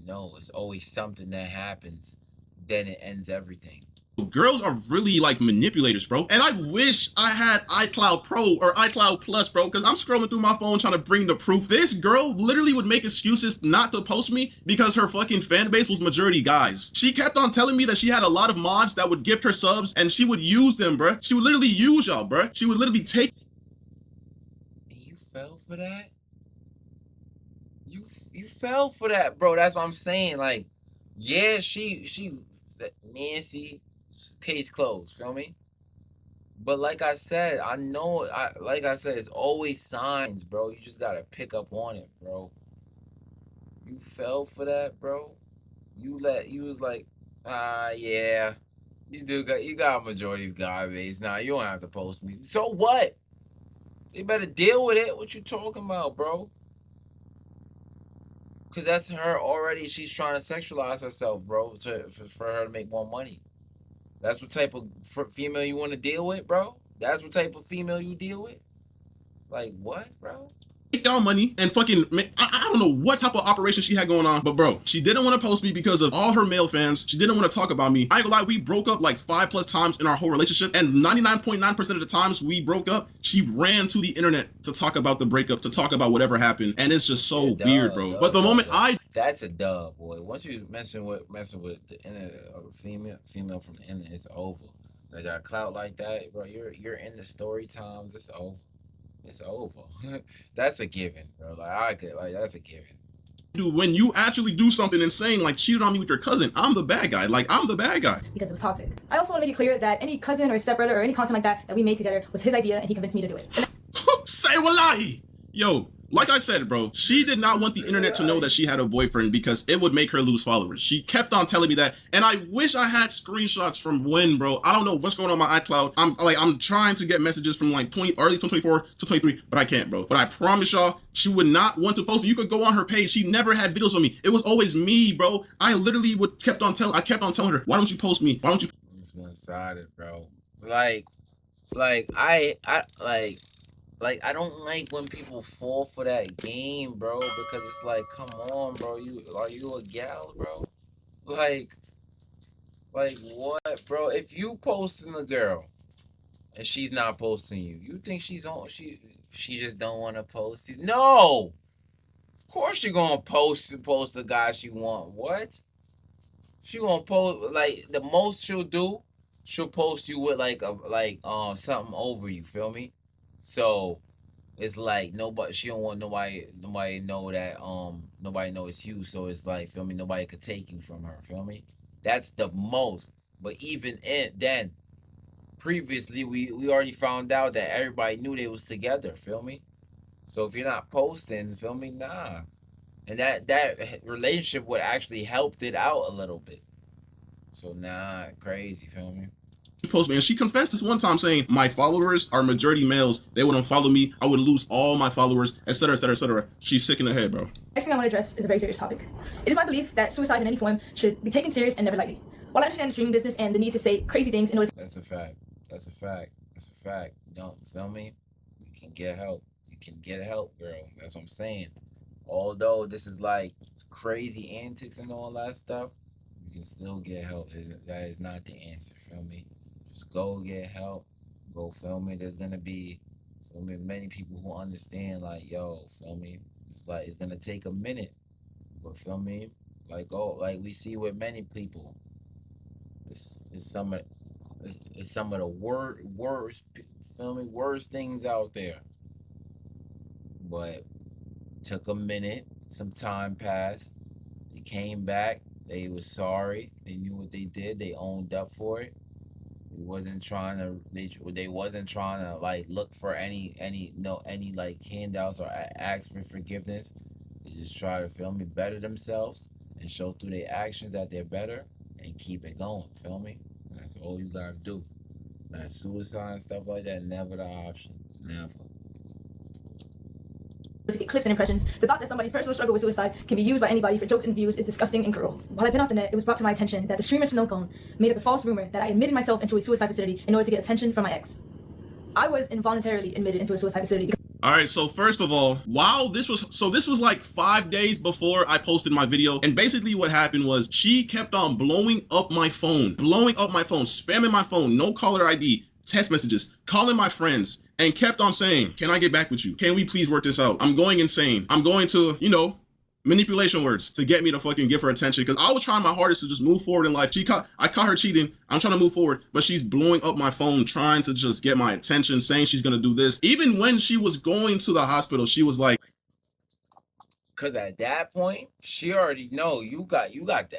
No, it's always something that happens. Then it ends everything. Girls are really like manipulators, bro. And I wish I had iCloud Pro or iCloud Plus, bro, because I'm scrolling through my phone trying to bring the proof. This girl literally would make excuses not to post me because her fucking fan base was majority guys. She kept on telling me that she had a lot of mods that would gift her subs and she would use them, bro. She would literally use y'all, bro. She would literally take. And you fell for that? You fell for that, bro. That's what I'm saying. Like, yeah, Nancy, case closed. Feel me? But like I said, like I said, it's always signs, bro. You just gotta pick up on it, bro. You fell for that, bro. You was like, yeah, you got a majority of guy base. Nah, you don't have to post me. So what? They better deal with it. What you talking about, bro? Cause that's her already. She's trying to sexualize herself, bro, for her to make more money. That's what type of female you want to deal with, bro. That's what type of female you deal with. Like what, bro? Take y'all money and fucking, I don't know what type of operation she had going on, but bro, she didn't want to post me because of all her male fans. She didn't want to talk about me. I ain't gonna lie, we broke up like 5+ times in our whole relationship, and 99.9% of the times we broke up, she ran to the internet to talk about the breakup, to talk about whatever happened, and it's just so weird, bro. But the moment that's a dub, boy. Once you messing with the internet of a female from the internet, it's over. They got clout like that, bro. You're in the story times. It's over. It's over. That's a given, bro. That's a given. Dude, when you actually do something insane, like cheated on me with your cousin, I'm the bad guy. Like, I'm the bad guy. Because it was toxic. I also want to make it clear that any cousin or stepbrother or any content like that we made together was his idea and he convinced me to do it. Say wallahi! Yo, like I said, bro, she did not want the internet to know that she had a boyfriend because it would make her lose followers. She kept on telling me that, and I wish I had screenshots from when, bro. I don't know what's going on my iCloud. I'm trying to get messages from like early 2024 to 23, but I can't, bro. But I promise y'all, she would not want to post me. You could go on her page. She never had videos of me. It was always me, bro. I literally kept on telling her, why don't you post me? Why don't you? It's one-sided, bro. I don't like when people fall for that game, bro, because it's like, come on, bro, are you a gal, bro? Like what, bro? If you posting a girl and she's not posting you, you think she just don't want to post you? No, of course you're gonna post the guy she want. What? She gonna post like the most she'll do? She'll post you with something over you. Feel me? So it's like nobody. She don't want nobody know that nobody know it's you. So it's like, feel me, nobody could take you from her. Feel me? That's the most. But even then, previously we already found out that everybody knew they was together. Feel me? So if you're not posting, feel me, nah. And that relationship would actually helped it out a little bit. So nah, crazy. Feel me? Post me, and she confessed this one time saying my followers are majority males, they wouldn't follow me, I would lose all my followers, etc, etc, etc. She's sick in the head, bro. Next thing I want to address is a very serious topic. It is my belief that suicide in any form should be taken serious and never lightly. While I understand the streaming business and the need to say crazy things in order to... That's a fact. That's a fact. That's a fact. Don't feel me? You can get help. You can get help, girl. That's what I'm saying. Although this is like crazy antics and all that stuff, you can still get help. That is not the answer. Feel me? Just go get help. Go, feel me? There's gonna be, feel me, many people who understand, like, yo, feel me? It's like it's gonna take a minute. But feel me? Like we see with many people. It's some of the worst, feel me, worst things out there. But took a minute, some time passed. They came back. They was sorry. They knew what they did. They owned up for it. They wasn't trying to. They wasn't trying to like look for any like handouts or ask for forgiveness. They just try to, feel me, better themselves and show through their actions that they're better and keep it going. Feel me? That's all you gotta do. That suicide and stuff like that, never the option. Never. to get clips and impressions. The thought that somebody's personal struggle with suicide can be used by anybody for jokes and views is disgusting and cruel. While I've been off the net, it was brought to my attention that the streamer Snowcone made up a false rumor that I admitted myself into a suicide facility in order to get attention from my ex. I was involuntarily admitted into a suicide facility because... All right, so first of all, this was like 5 days before I posted my video, and basically what happened was she kept on blowing up my phone, spamming my phone, no caller ID, text messages, calling my friends, and kept on saying, can I get back with you? Can we please work this out? I'm going insane. I'm going to, manipulation words to get me to fucking give her attention, because I was trying my hardest to just move forward in life. I caught her cheating. I'm trying to move forward, but she's blowing up my phone, trying to just get my attention, saying she's gonna do this. Even when she was going to the hospital, she was like, because at that point, she already know you got the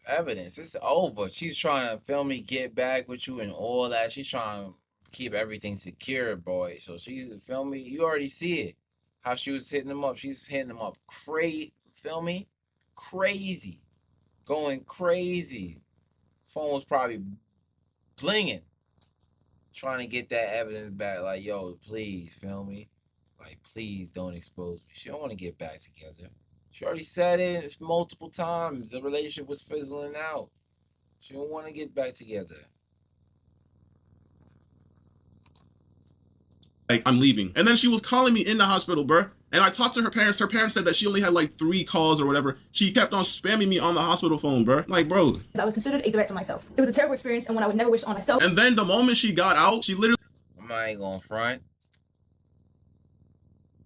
evidence. It's over. She's trying to, feel me, get back with you and all that. She's trying to keep everything secure, boy. So she, feel me, you already see it. How she was hitting them up. She's hitting them up crazy. Feel me? Crazy. Going crazy. Phone was probably blinging. Trying to get that evidence back. Like, yo, please, feel me? Like, please don't expose me. She don't want to get back together. She already said it multiple times. The relationship was fizzling out. She don't want to get back together. Like, I'm leaving. And then she was calling me in the hospital, bruh. And I talked to her parents. Her parents said that she only had like 3 calls or whatever. She kept on spamming me on the hospital phone, bruh. Like, bro. I was considered a threat to myself. It was a terrible experience and one I would never wish on myself. And then the moment she got out, she literally... I ain't gonna front.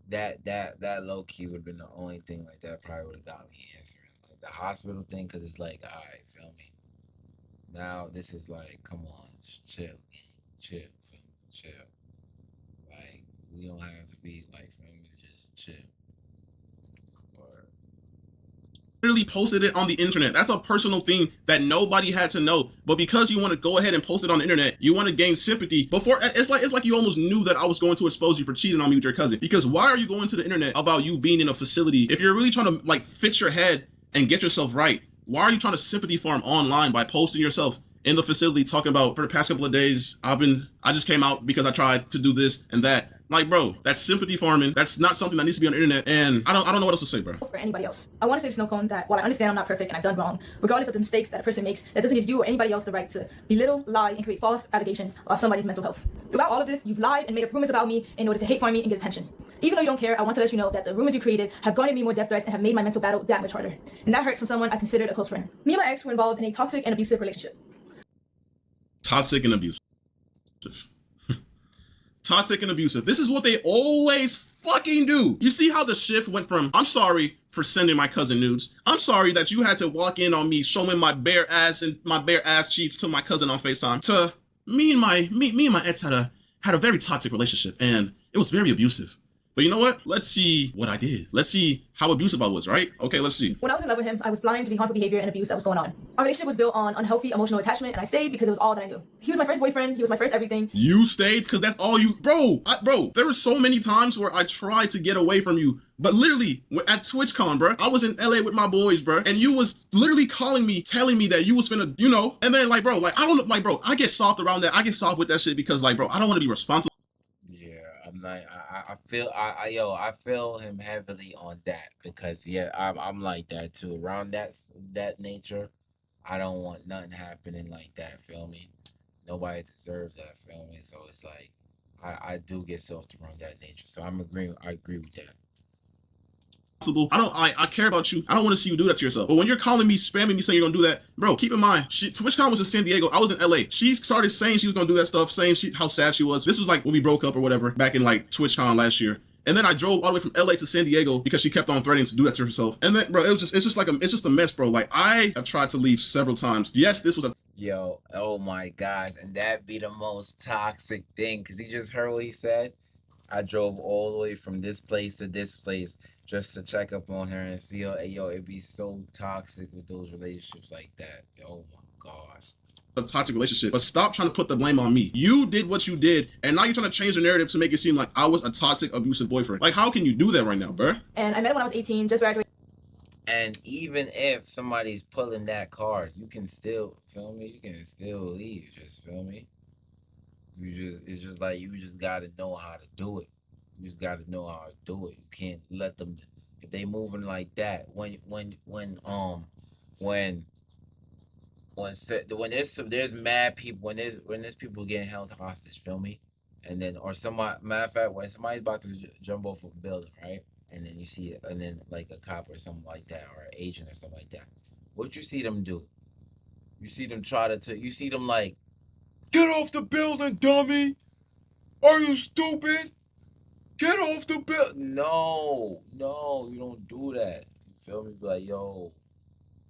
That low key would have been the only thing like that probably would have got me answering. Like the hospital thing, because it's like, alright, feel me? Now this is like, come on, chill, gang. Chill, feel me? Chill. Like, we don't have to be like, feel me? Just chill. literally posted it on the internet. That's a personal thing that nobody had to know. But because you want to go ahead and post it on the internet, you want to gain sympathy. Before, it's like you almost knew that I was going to expose you for cheating on me with your cousin. Because why are you going to the internet about you being in a facility? If you're really trying to like fix your head and get yourself right, why are you trying to sympathy farm online by posting yourself in the facility talking about, for the past couple of days, I just came out because I tried to do this and that. Like, bro, that's sympathy farming. That's not something that needs to be on the internet, and I don't know what else to say, bro. For anybody else, I want to say to Snow Cone that while I understand I'm not perfect and I've done wrong, regardless of the mistakes that a person makes, that doesn't give you or anybody else the right to belittle, lie, and create false allegations of somebody's mental health. Throughout all of this, you've lied and made up rumors about me in order to hate farm me and get attention. Even though you don't care, I want to let you know that the rumors you created have garnered me more death threats and have made my mental battle that much harder. And that hurts from someone I considered a close friend. Me and my ex were involved in a toxic and abusive relationship. Toxic and abusive. Toxic and abusive. This is what they always fucking do. You see how the shift went from, I'm sorry for sending my cousin nudes. I'm sorry that you had to walk in on me showing my bare ass and my bare ass cheeks to my cousin on FaceTime. To me and my ex had a very toxic relationship and it was very abusive. But you know what? Let's see what I did. Let's see how abusive I was, right? Okay, let's see. When I was in love with him, I was blind to the harmful behavior and abuse that was going on. Our relationship was built on unhealthy emotional attachment, and I stayed because it was all that I knew. He was my first boyfriend. He was my first everything. You stayed because that's all you... Bro, there were so many times where I tried to get away from you. But literally, at TwitchCon, bro, I was in LA with my boys, bro, and you was literally calling me, telling me that you was finna, you know, and then, like, bro, like, I don't know, like, bro, I get soft around that. I get soft with that shit because, like, bro, I don't want to be responsible. I feel him heavily on that because I'm like that too. Around that nature, I don't want nothing happening like that. Feel me? Nobody deserves that. Feel me? So it's like I do get soft around that nature. So I agree with that. I care about you. I don't want to see you do that to yourself. But when you're calling me, spamming me, saying you're gonna do that, bro, keep in mind, TwitchCon was in San Diego. I was in LA. She started saying she was gonna do that stuff, saying how sad she was. This was like when we broke up or whatever, back in like TwitchCon last year. And then I drove all the way from LA to San Diego because she kept on threatening to do that to herself. And then, bro, it's just a mess, bro. Like, I have tried to leave several times. Yes, this was a... Yo, oh my gosh, and that be the most toxic thing, because he just heard what he said. I drove all the way from this place to this place just to check up on her and see her. Yo, it'd be so toxic with those relationships like that. Oh my gosh. A toxic relationship, but stop trying to put the blame on me. You did what you did, and now you're trying to change the narrative to make it seem like I was a toxic, abusive boyfriend. Like, how can you do that right now, bruh? And I met him when I was 18, just graduated. And even if somebody's pulling that card, you can still, feel me? You can still leave, just feel me? It's just like you just gotta know how to do it. You just gotta know how to do it. You can't let them, if they moving like that. When there's mad people, when there's people getting held hostage, feel me? And then, or somebody, matter of fact, when somebody's about to jump off a building, right? And then you see it, and then like a cop or something like that, or an agent or something like that. What you see them do? You see them you see them like, get off the building, dummy! Are you stupid? Get off the building! No, you don't do that. You feel me? Be like, yo,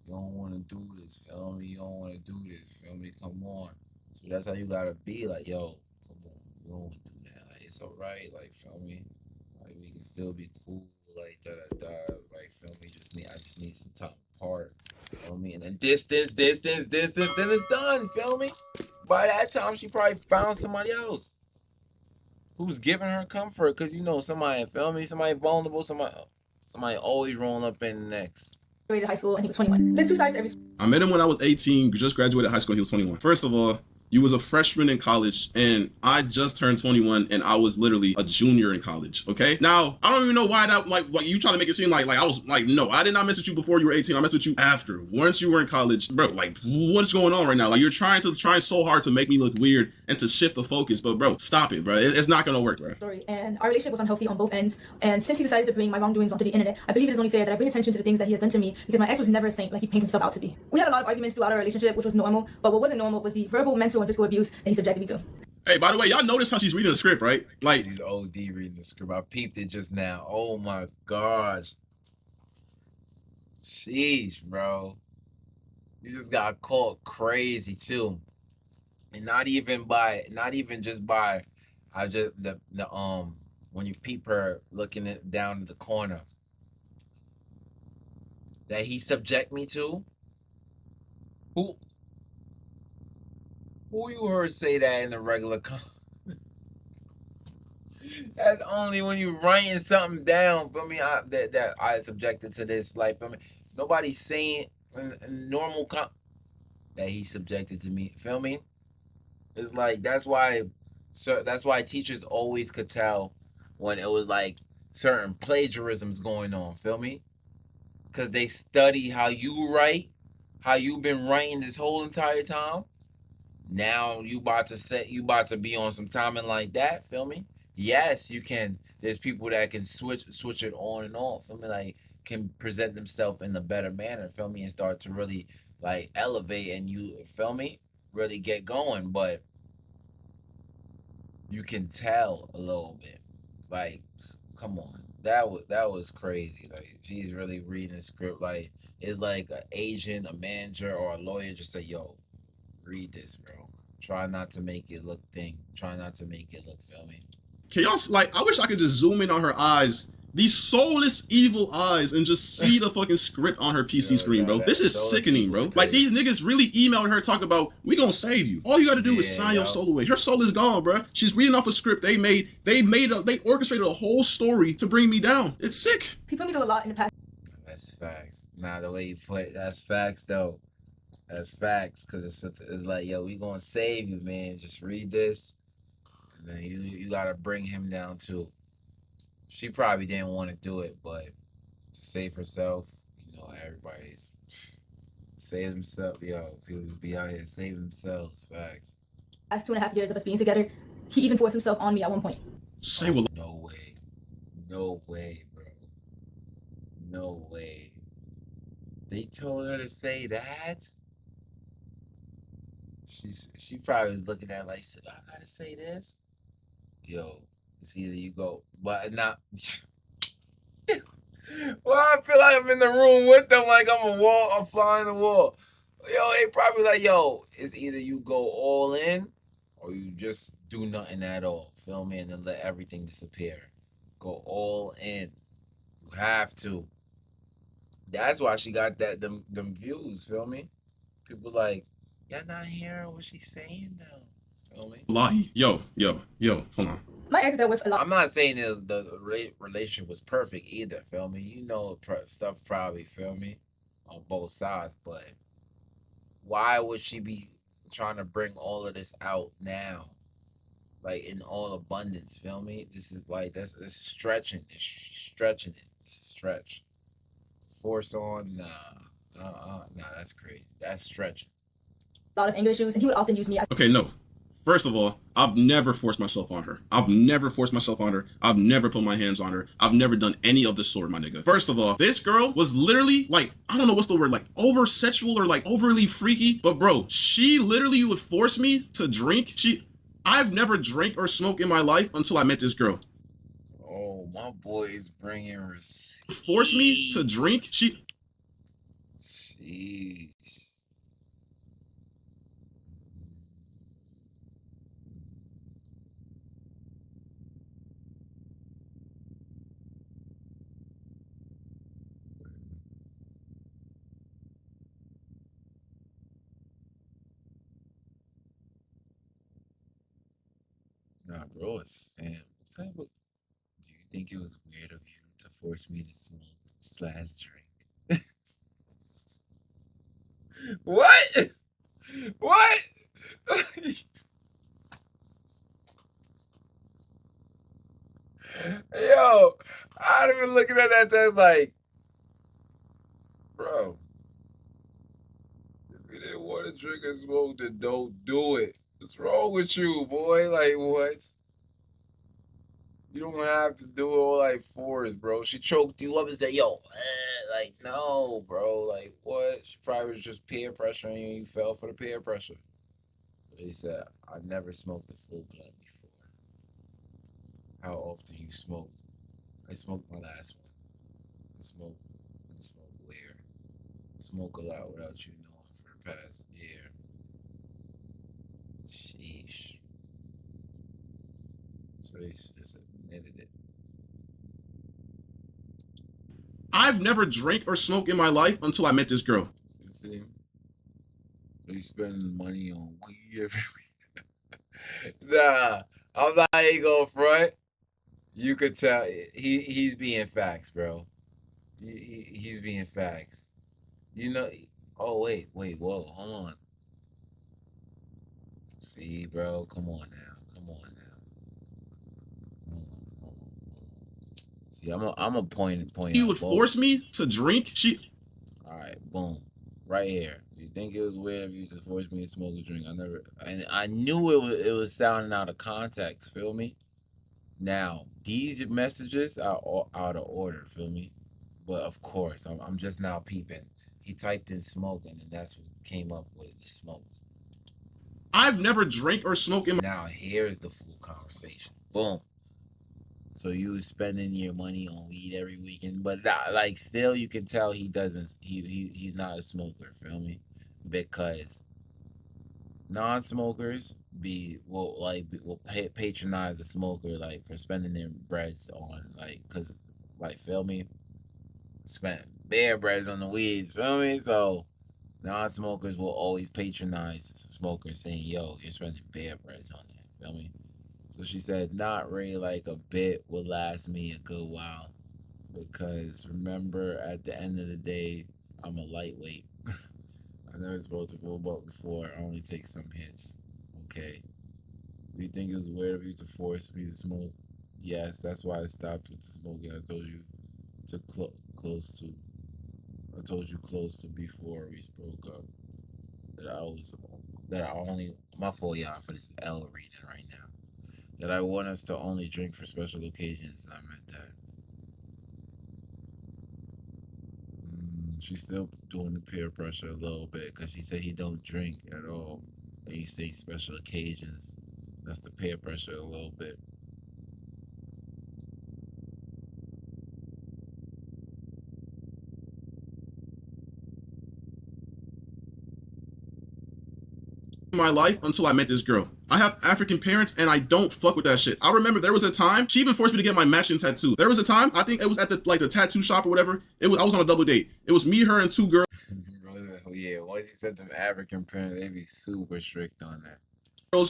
you don't want to do this, feel me? You don't want to do this, feel me? Come on. So that's how you gotta be, like, yo, come on, you don't want to do that. Like, it's alright, like, feel me? Like, we can still be cool, like, like, feel me? I just need some time apart, feel me? And then distance, then it's done, feel me? By that time, she probably found somebody else who's giving her comfort, because, you know, somebody, feel me? Somebody vulnerable, somebody always rolling up in the next. Graduated high school and he was 21. There's two sides to every... I met him when I was 18, just graduated high school and he was 21. First of all, You was a freshman in college, and I just turned 21, and I was literally a junior in college. Okay. Now I don't even know why that like you trying to make it seem like I was like, no, I did not mess with you before you were 18. I messed with you after. Once you were in college, bro. Like, what's going on right now? Like, you're trying so hard to make me look weird and to shift the focus, but bro, stop it, bro. It's not gonna work, bro. Story, and our relationship was unhealthy on both ends. And since he decided to bring my wrongdoings onto the internet, I believe it is only fair that I bring attention to the things that he has done to me, because my ex was never a saint like he paints himself out to be. We had a lot of arguments throughout our relationship, which was normal, but what wasn't normal was the verbal, mental, and physical abuse that he subjected me to. Hey, by the way, y'all notice how she's reading the script, right? Like, She's OD reading the script. I peeped it just now. Oh my gosh. Sheesh, bro. You just got caught crazy too. And not even just by I just the when you peep her looking it down in the corner that he subject me to. Who you heard say that in the regular That's only when you writing something down for me that I subjected to this, like, for me. Nobody's saying in normal that he subjected to me, feel me? It's like that's why teachers always could tell when it was like certain plagiarisms going on, feel me? Because they study how you write, how you been writing this whole entire time. Now you about to be on some timing like that, feel me? Yes, you can. There's people that can switch it on and off, feel me? Like, can present themselves in a better manner, feel me? And start to really like elevate, and you feel me? Really get going, but you can tell a little bit. Like, come on. That was crazy. Like, she's really reading the script like it's like an agent, a manager, or a lawyer just say, yo, read this, bro. Try not to make it look Try not to make it look, feel me? can y'all, like, I wish I could just zoom in on her eyes, these soulless, evil eyes, and just see the fucking script on her PC screen, bro. This is sickening, bro. Like, these niggas really emailed her talking about, we gonna save you. All you gotta do is sign your soul away. Her soul is gone, bro. She's reading off a script they orchestrated a whole story to bring me down. It's sick. He put me through a lot in the past. That's facts. Nah, the way you put it, that's facts, though. That's facts, because it's like, yo, we gonna save you, man. Just read this, and then you gotta bring him down, too. She probably didn't want to do it, but to save herself, everybody's save themselves. Yo, people be out here saving themselves. Facts. Last 2.5 years of us being together, he even forced himself on me at one point. Say what? No way. No way, bro. No way. They told her to say that? She probably was looking at it like, so I gotta say this? Yo, it's either you go, but not. Well, I feel like I'm in the room with them, like I'm flying the wall. Yo, they probably like, yo, it's either you go all in or you just do nothing at all. Feel me? And then let everything disappear. Go all in. You have to. That's why she got them views. Feel me? People like, y'all not hearing what she's saying now. Feel me? Lie. Yo, hold on. My ex dealt with a lot. I'm not saying the relationship was perfect either, feel me? Stuff probably, feel me, on both sides, but why would she be trying to bring all of this out now? Like, in all abundance, feel me? This is like, this is stretching. It's stretching it. It's a stretch. Force on, nah, that's crazy. That's stretching. A lot of anger issues, and he would often use me as Okay, no. First of all, I've never forced myself on her. I've never put my hands on her. I've never done any of the sort, my nigga. First of all, this girl was literally like, I don't know what's the word, like over sexual or like overly freaky. But bro, she literally would force me to drink. I've never drank or smoked in my life until I met this girl. Oh, my boy is bringing receipts. Force me to drink? Sheesh. Nah, bro, it's Sam. What type of... Do you think it was weird of you to force me to smoke/drink? What? What? Yo, I'd been looking at that text like, bro, if you didn't want to drink and smoke, then don't do it. What's wrong with you, boy? Like, what? You don't have to do it all like force, bro. She choked you up and said, yo, like, no, bro. Like, what? She probably was just peer pressuring you and you fell for the peer pressure. So he said, I never smoked a full blunt before. How often you smoked? I smoked my last one. I smoke where? Smoke a lot without you knowing for the past year. Sheesh. So he just admitted it. I've never drank or smoked in my life until I met this girl. You see? So he's spending money on weed every week. Nah, I'm not even going front. You could tell he's being facts, bro. He's being facts. You know. Oh wait, whoa, hold on. See, bro, come on now, come on now. Hold on. See, I'm a point She out would both. force me to drink. All right, boom, right here. You think it was weird if you just forced me to smoke a drink? I knew it was sounding out of context. Feel me? Now these messages are all out of order. Feel me? But of course, I'm just now peeping. He typed in smoking, and that's what came up with the smoke. I've never drank or smoked in my... Now here's the full conversation. Boom. So you spending your money on weed every weekend, but like still you can tell he doesn't. He's not a smoker. Feel me? Because non-smokers will patronize the smoker like for spending their breads on like cause like feel me, spend bare breads on the weeds. Feel me? So non-smokers will always patronize smokers, saying, "Yo, you're spending bare breads on that." Feel me? So she said, not really, like a bit will last me a good while. Because remember, at the end of the day, I'm a lightweight. I never smoked a full blunt before. I only take some hits. Okay. Do you think it was weird of you to force me to smoke? Yes, that's why I stopped with the smoking. I told you to close to. I told you close to before we spoke up that I only. My fault, y'all, for this L reading right now. That I want us to only drink for special occasions. I meant that. She's still doing the peer pressure a little bit because she said he don't drink at all. And he say special occasions. That's the peer pressure a little bit. My life until I met this girl. I have African parents and I don't fuck with that shit. I remember there was a time she even forced me to get my matching tattoo. There was a time, I think it was at the tattoo shop or whatever. I was on a double date. It was me, her, and two girls. Yeah, once you said them African parents, they be super strict on that.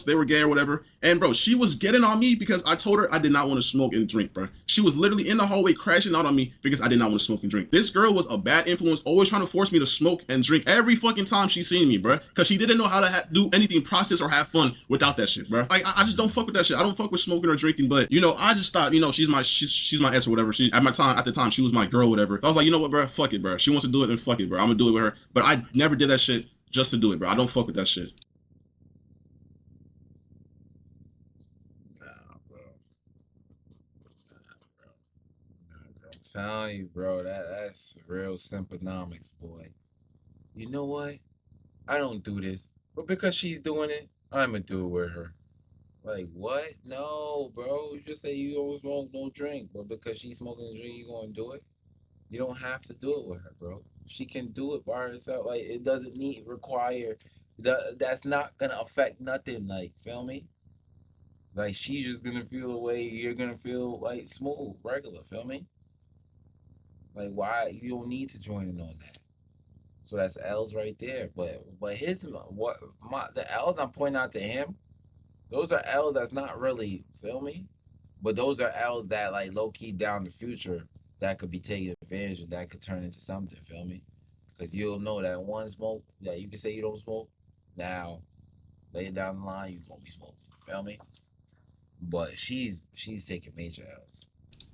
They were gay or whatever, and bro, she was getting on me because I told her I did not want to smoke and drink, bro. She was literally in the hallway crashing out on me because I did not want to smoke and drink. This girl was a bad influence, always trying to force me to smoke and drink every fucking time she seen me, bro, because she didn't know how to do anything, process or have fun without that shit, bro. Like I just don't fuck with that shit. I don't fuck with smoking or drinking, but you know, I just thought, you know, she's my ex or whatever. She at the time she was my girl, whatever. I was like, you know what, bro, fuck it, bro. She wants to do it, then fuck it, bro. I'm gonna do it with her. But I never did that shit just to do it, bro. I don't fuck with that shit. I'm telling you, bro, that's real sympanomics, boy. You know what? I don't do this, but because she's doing it, I'ma do it with her. Like what? No, bro. You just say you don't smoke, no drink, but because she's smoking and drink, you gonna do it? You don't have to do it with her, bro. She can do it by herself. Like it doesn't require. That's not gonna affect nothing. Like feel me? Like she's just gonna feel the way you're gonna feel, like smooth, regular. Feel me? Like why you don't need to join in on that. So that's L's right there. But the L's I'm pointing out to him, those are L's that's not really, feel me? But those are L's that like low key down the future that could be taken advantage of, that could turn into something, feel me? Because you'll know that one smoke that you can say you don't smoke. Now Later down the line, you gonna be smoking. Feel me? But she's taking major L's.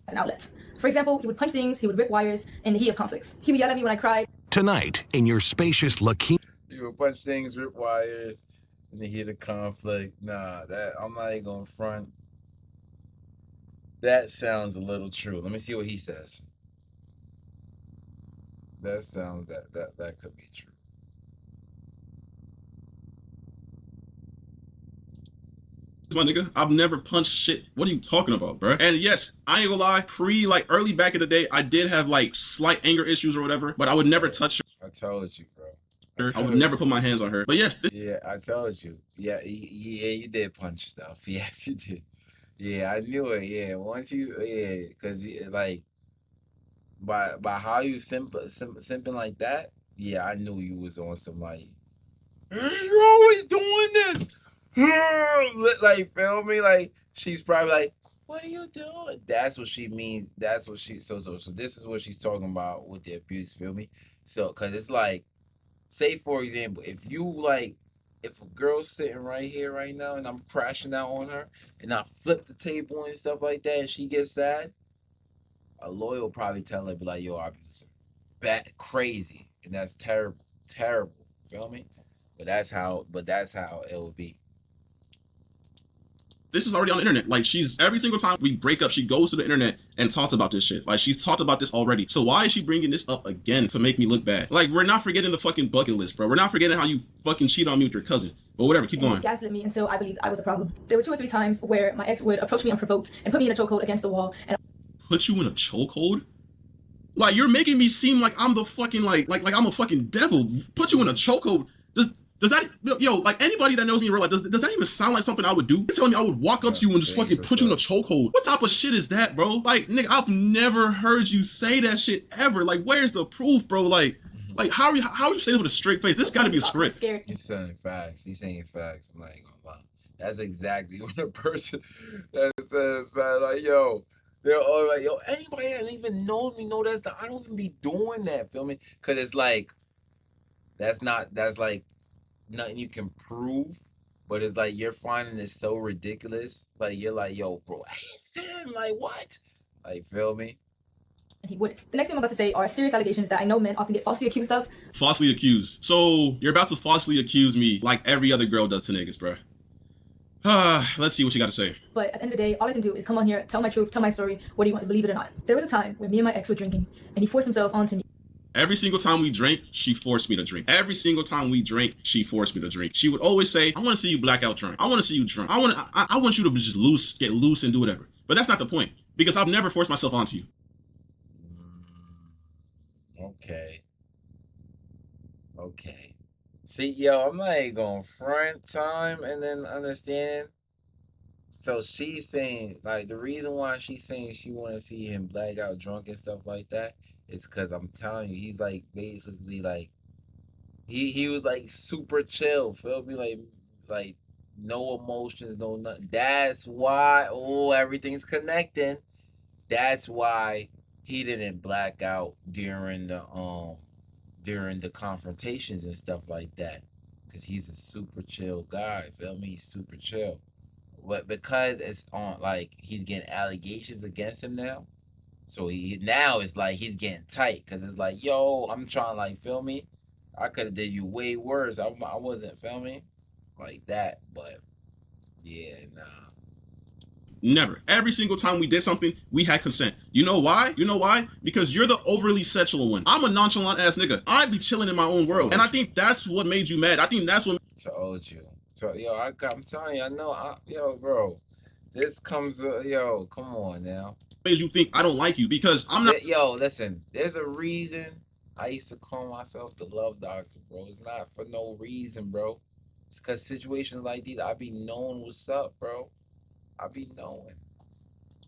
An outlet. For example, he would punch things, he would rip wires in the heat of conflicts. He would yell at me when I cried. Tonight, in your spacious Lakeem. You would punch things, rip wires in the heat of conflict. Nah, that I'm not even gonna front. That sounds a little true. Let me see what he says. That sounds that could be true. My nigga, I've never punched shit. What are you talking about, bro? And yes, I ain't gonna lie, early back in the day, I did have like slight anger issues or whatever, but I would never touch her. I told you, bro. I would never put my hands on her. But yes, yeah, I told you. Yeah, you did punch stuff. Yes, you did. Yeah, I knew it. Yeah, once you, because like by how you simping like that, yeah, I knew you was on some like, you're always doing this. Like, feel me? Like, she's probably like, what are you doing? That's what she means. That's what she. So this is what she's talking about with the abuse. Feel me? So, cause it's like, say for example, if a girl's sitting right here right now and I'm crashing out on her and I flip the table and stuff like that and she gets sad, a lawyer will probably tell her, be like, yo, I abuse her. Bad, crazy. And that's terrible. Terrible. Feel me? But that's how it will be. This is already on the internet. Like, every single time we break up, she goes to the internet and talks about this shit. Like, she's talked about this already. So why is she bringing this up again to make me look bad? Like, we're not forgetting the fucking bucket list, bro. We're not forgetting how you fucking cheat on me with your cousin. But whatever, keep going. He gaslit me until I believed I was a problem. There were 2 or 3 times where my ex would approach me unprovoked and put me in a chokehold against the wall. And put you in a chokehold? Like, you're making me seem like I'm the fucking, like I'm a fucking devil. Put you in a chokehold? Does that, yo, like, anybody that knows me in real life, does that even sound like something I would do? You're telling me I would walk up to you and just fucking put you in a chokehold? What type of shit is that, bro? Like, nigga, I've never heard you say that shit ever. Like, where's the proof, bro? Like how are you saying it with a straight face? This gotta be a script. He's saying facts. He's saying facts. I'm not even gonna lie. That's exactly what a person that says facts. Like, yo, they're all like, yo, anybody that even knows me know that's I don't even be doing that, feel me? Cause it's like, that's like nothing you can prove, but it's like you're finding it so ridiculous. Like, you're like, yo, bro, I ain't saying, like, what? Like, feel me? And he wouldn't. The next thing I'm about to say are serious allegations that I know men often get falsely accused of. Falsely accused. So you're about to falsely accuse me like every other girl does to niggas, bro. Let's see what you got to say. But at the end of the day, all I can do is come on here, tell my truth, tell my story, whether you want to believe it or not. There was a time where me and my ex were drinking, and he forced himself onto me. Every single time we drank, she forced me to drink. Every single time we drank, she forced me to drink. She would always say, I want to see you blackout drunk. I want to see you drunk. I want you to just get loose and do whatever. But that's not the point, because I've never forced myself onto you. Okay. See, yo, I'm not even gonna front time and then understand. So she's saying, like, the reason why she's saying she want to see him blackout drunk and stuff like that is because I'm telling you, he's like basically like he was like super chill, feel me? Like no emotions, no nothing. That's why everything's connecting. That's why he didn't black out during the confrontations and stuff like that, because he's a super chill guy, feel me? He's super chill. But because it's on, like, he's getting allegations against him now, so now it's like he's getting tight, because it's like, yo, I'm trying, like, feel me? I could have did you way worse. I wasn't, feel me? Like that, but yeah, nah. Never. Every single time we did something, we had consent. You know why? Because you're the overly sexual one. I'm a nonchalant ass nigga. I'd be chilling in my own world. And I think that's what made you mad. I think that's what told you. So, yo, I'm telling you, I know, yo, bro, this comes, yo, come on now. Made you think I don't like you, because I'm not. Yo, listen, there's a reason I used to call myself the love doctor, bro. It's not for no reason, bro. It's because situations like these, I be knowing what's up, bro. I be knowing.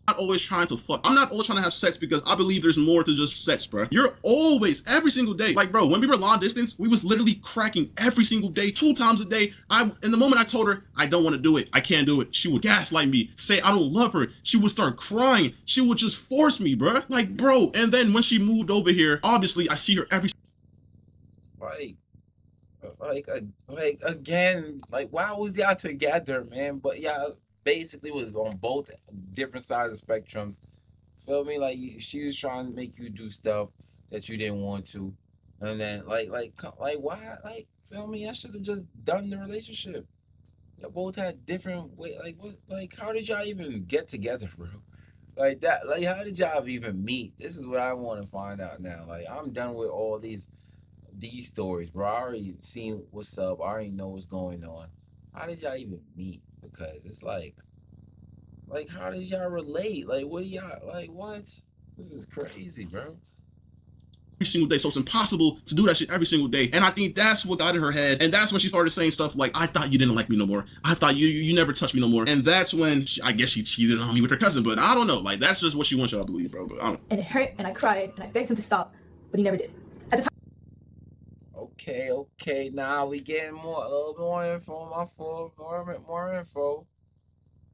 I'm not always trying to fuck. I'm not always trying to have sex because I believe there's more to just sex, bro. You're always, every single day. Like, bro, when we were long distance, we was literally cracking every single day, 2 times a day. In the moment I told her, I don't want to do it, I can't do it, she would gaslight me, say I don't love her. She would start crying. She would just force me, bro. Like, bro. And then when she moved over here, obviously I see her every. like again, like why was y'all together, man? But y'all basically was on both different sides of spectrums. Feel me? Like she was trying to make you do stuff that you didn't want to, and then like why? Like feel me? I should have just done the relationship. Y'all both had different way. Like what? Like how did y'all even get together, bro? Like that. Like how did y'all even meet? This is what I want to find out now. Like I'm done with all these stories, bro. I already seen what's up. I already know what's going on. How did y'all even meet? Because it's like how did y'all relate? Like what do y'all like? What? This is crazy, bro. Every single day, so it's impossible to do that shit every single day. And I think that's what got in her head, and that's when she started saying stuff like, I thought you didn't like me no more, I thought you never touched me no more. And that's when I guess she cheated on me with her cousin. But I don't know, like that's just what she wants y'all to believe, bro. But I don't. And it hurt, and I cried, and I begged him to stop, but he never did. At the time. Okay, now we getting a little more info, more info.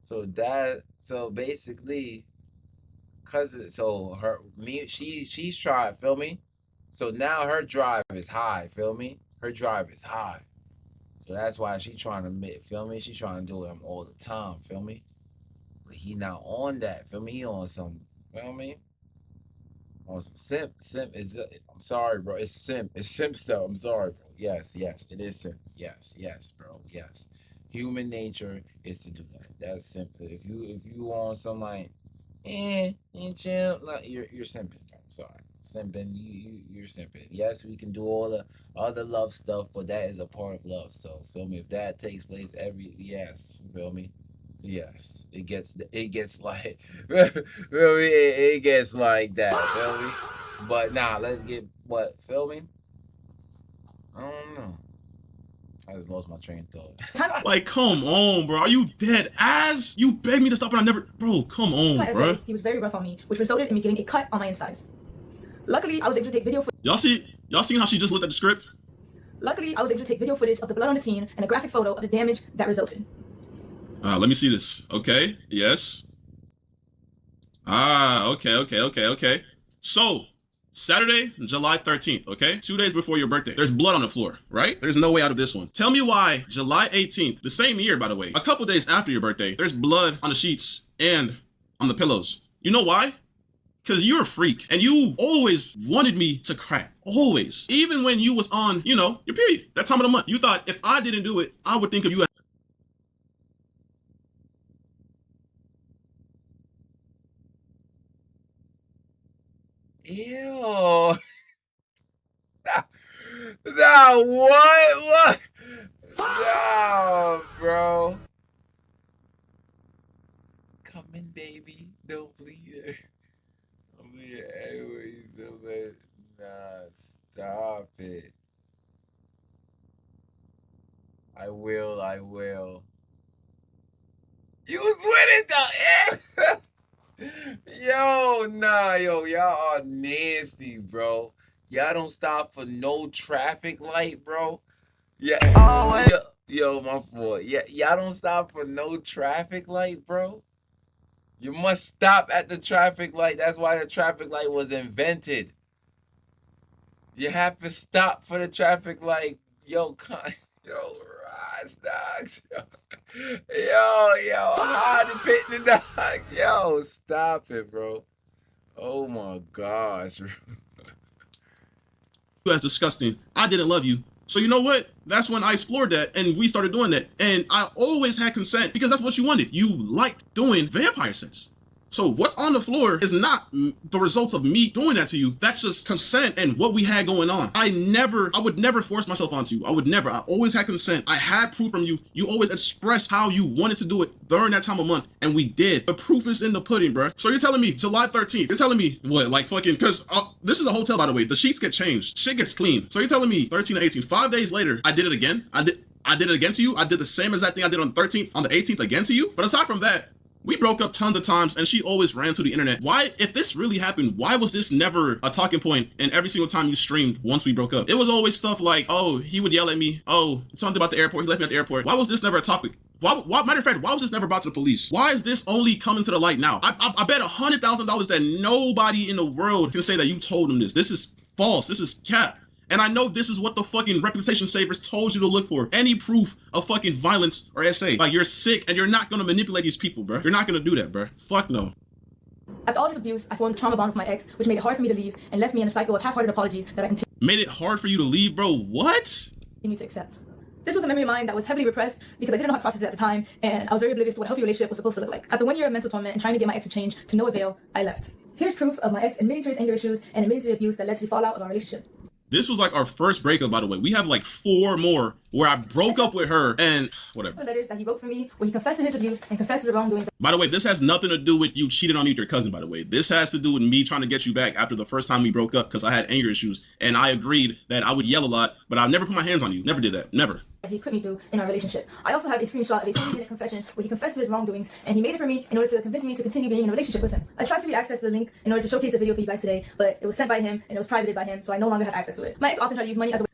So basically, cousin, so she's tried, feel me? So now her drive is high, feel me? Her drive is high. So that's why she trying to feel me? She trying to do him all the time, feel me? But he not on that, feel me? He on some, feel me? On some simp is, I'm sorry, bro. It's simp stuff. I'm sorry, bro. Yes, it is simp. Yes, bro. Yes. Human nature is to do that. That's simple. If you on some like, chill, like you're simping. I'm sorry. Simping, you're simping. Yes, we can do all the other love stuff, but that is a part of love. So feel me? If that takes place yes, feel me? Yes, it gets like feel me? It gets like that, feel me? But nah, let's get what, feel me? I don't know. I just lost my train of thought. Like, come on, bro. Are you dead ass? You begged me to stop and I never, bro, come on, bro. He was very rough on me, which resulted in me getting a cut on my insides. Luckily, I was able to take video footage. Y'all seen how she just looked at the script? Luckily, I was able to take video footage of the blood on the scene and a graphic photo of the damage that resulted. Let me see this. Okay, yes. Okay. So, Saturday, July 13th, okay? 2 days before your birthday. There's blood on the floor, right? There's no way out of this one. Tell me why July 18th, the same year, by the way, a couple days after your birthday, there's blood on the sheets and on the pillows. You know why? Because you're a freak and you always wanted me to crack. Always. Even when you was on, your period, that time of the month. You thought if I didn't do it, I would think of you as Ew. Nah, what? No, bro. Come in, baby. Don't bleed it. Don't bleed it anyways. Nah, stop it. I will. You was with it though. Y'all are nasty, bro. Y'all don't stop for no traffic light, bro. Yeah, yo, my fault. Yeah, y'all don't stop for no traffic light, bro. You must stop at the traffic light. That's why the traffic light was invented. You have to stop for the traffic light. Yo, rise, dogs. Yo, hide the pit in the dog. Yo, stop it, bro. Oh my gosh. As disgusting. I didn't love you. So you know what? That's when I explored that and we started doing that. And I always had consent because that's what you wanted. You liked doing vampire sex. So what's on the floor is not the results of me doing that to you. That's just consent and what we had going on. I would never force myself onto you. I always had consent. I had proof from you. You always expressed how you wanted to do it during that time of month. And we did. The proof is in the pudding, bro. So you're telling me July 13th. You're telling me what? Like fucking, because this is a hotel, by the way. The sheets get changed. Shit gets clean. So you're telling me 13 to 18. 5 days later, I did it again. I did it again to you. I did the same exact thing I did on the 13th, on the 18th again to you. But aside from that, we broke up tons of times and she always ran to the internet. Why, if this really happened, why was this never a talking point in every single time you streamed once we broke up? It was always stuff like, oh, he would yell at me. Oh, something about the airport. He left me at the airport. Why was this never a topic? Why, matter of fact, why was this never brought to the police? Why is this only coming to the light now? I bet $100,000 that nobody in the world can say that you told him this. This is false. This is cap. And I know this is what the fucking reputation savers told you to look for. Any proof of fucking violence or SA. Like, you're sick and you're not gonna manipulate these people, bro. You're not gonna do that, bro. Fuck no. After all this abuse, I formed a trauma bond with my ex, which made it hard for me to leave and left me in a cycle of half-hearted apologies that I Made it hard for you to leave, bro? What? continue to accept. This was a memory of mine that was heavily repressed because I didn't know how to process it at the time, and I was very oblivious to what a healthy relationship was supposed to look like. After 1 year of mental torment and trying to get my ex to change to no avail, I left. Here's proof of my ex admitting to his anger issues and admitting to the abuse that led to the fallout of our relationship. This was like our first breakup, by the way. We have like 4 more where I broke up with her and whatever. The letters that he wrote for me where he confessed to his abuse and confessed to the wrongdoing. By the way, this has nothing to do with you cheating on me with your cousin, by the way. This has to do with me trying to get you back after the first time we broke up because I had anger issues. And I agreed that I would yell a lot, but I never put my hands on you. Never did that. Never. He put me through in our relationship. I also have a screenshot of a 20-minute confession where he confessed to his wrongdoings, and he made it for me in order to convince me to continue being in a relationship with him. I tried to reaccess the link in order to showcase the video for you guys today, but it was sent by him and it was privated by him, so I no longer have access to it. My ex often tried to use money as a way.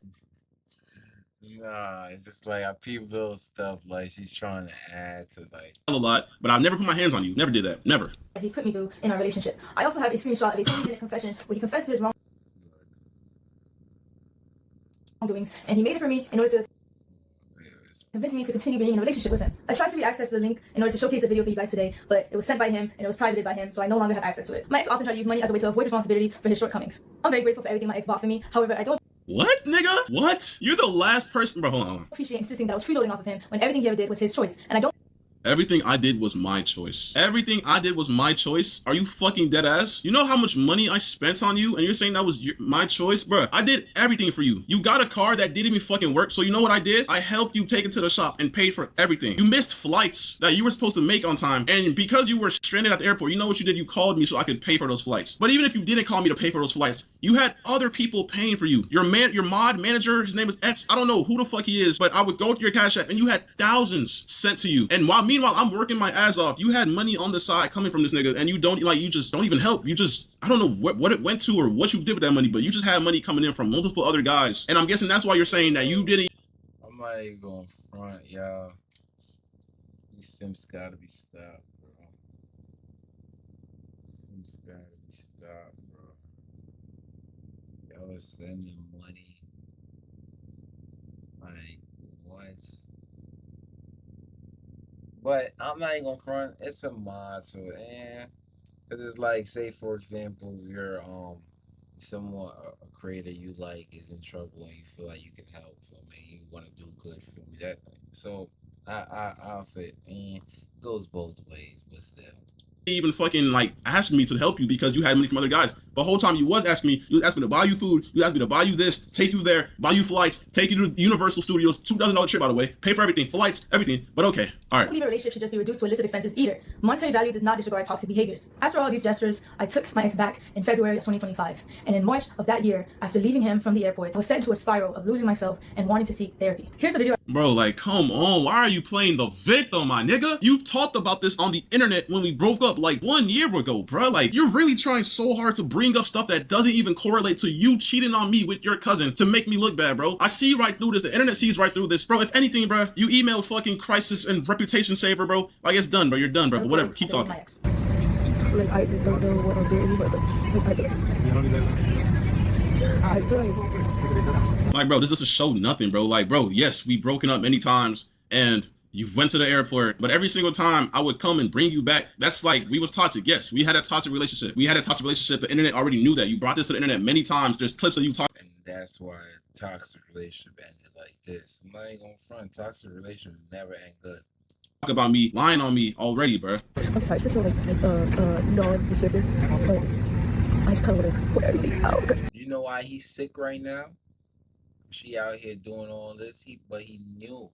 Nah, it's just like I peep little stuff like she's trying to add to like A lot, but I've never put my hands on you. Never did that. Never. He put me through in our relationship. I also have a screenshot of a 20-minute confession where he confessed to his wrongdoings, and he made it for me in order to convince me to continue being in a relationship with him. I tried to reaccess the link in order to showcase the video for you guys today, but it was sent by him and it was privated by him, so I no longer have access to it. My ex often tried to use money as a way to avoid responsibility for his shortcomings. I'm very grateful for everything my ex bought for me. However, I don't What, nigga? What? You're the last person, bro. Hold on. appreciate insisting that I was freeloading off of him when everything he ever did was his choice, and I don't Everything I did was my choice. Everything I did was my choice. Are you fucking dead ass? You know how much money I spent on you and you're saying that was my choice? Bruh, I did everything for you. You got a car that didn't even fucking work. So you know what I did? I helped you take it to the shop and paid for everything. You missed flights that you were supposed to make on time. And because you were stranded at the airport, you know what you did? You called me so I could pay for those flights. But even if you didn't call me to pay for those flights, you had other people paying for you. Your mod manager, his name is X. I don't know who the fuck he is, but I would go to your Cash App and you had thousands sent to you. And meanwhile, I'm working my ass off. You had money on the side coming from this nigga and you just don't even help. You just, I don't know what it went to or what you did with that money, but you just had money coming in from multiple other guys. And I'm guessing that's why you're saying that you didn't. I'm not even going front, y'all. These Sims gotta be stopped, bro. Sims gotta be stopped, bro. Y'all are sending money. Like, what? But I'm not even gonna front. It's a mod, so cause it's like, say for example, you're someone a creator you like is in trouble and you feel like you can help, feel me? You want to do good, feel me? That so I'll say it goes both ways, but still. Even fucking like asked me to help you because you had money from other guys. The whole time you was asking me, you was asking me to buy you food, you asked me to buy you this, take you there, buy you flights, take you to Universal Studios, $2,000 trip by the way, pay for everything, flights, everything. But okay, all right. I believe a relationship should just be reduced to illicit expenses either. Monetary value does not disregard toxic behaviors. After all these gestures, I took my ex back in February of 2025, and in March of that year, after leaving him from the airport, I was sent into a spiral of losing myself and wanting to seek therapy. Here's the video. Bro, like, come on, why are you playing the victim, my nigga? You talked about this on the internet when we broke up like 1 year ago, bro. Like, you're really trying so hard to bring up stuff that doesn't even correlate to you cheating on me with your cousin to make me look bad, bro. I see right through this. The internet sees right through this. Bro, if anything, bro, you emailed fucking crisis and reputation saver, bro. Like, it's done, bro. You're done, bro. But whatever, keep talking. Like, I just don't know what I'm doing anymore, but I feel like, bro, this doesn't show nothing, bro. Like, bro, yes, we broken up many times and you went to the airport, but every single time I would come and bring you back. That's like, we was toxic. Yes, we had a toxic relationship. The internet already knew that. You brought this to the internet many times. There's clips of you talking. And that's why a toxic relationship ended like this. I'm not even gonna front. Toxic relationships never end good. Talk about me, lying on me already, bro. I'm sorry, it's just so like non-descriptive, but I just kind of want to put everything out. You know why he's sick right now? She out here doing all this, but he knew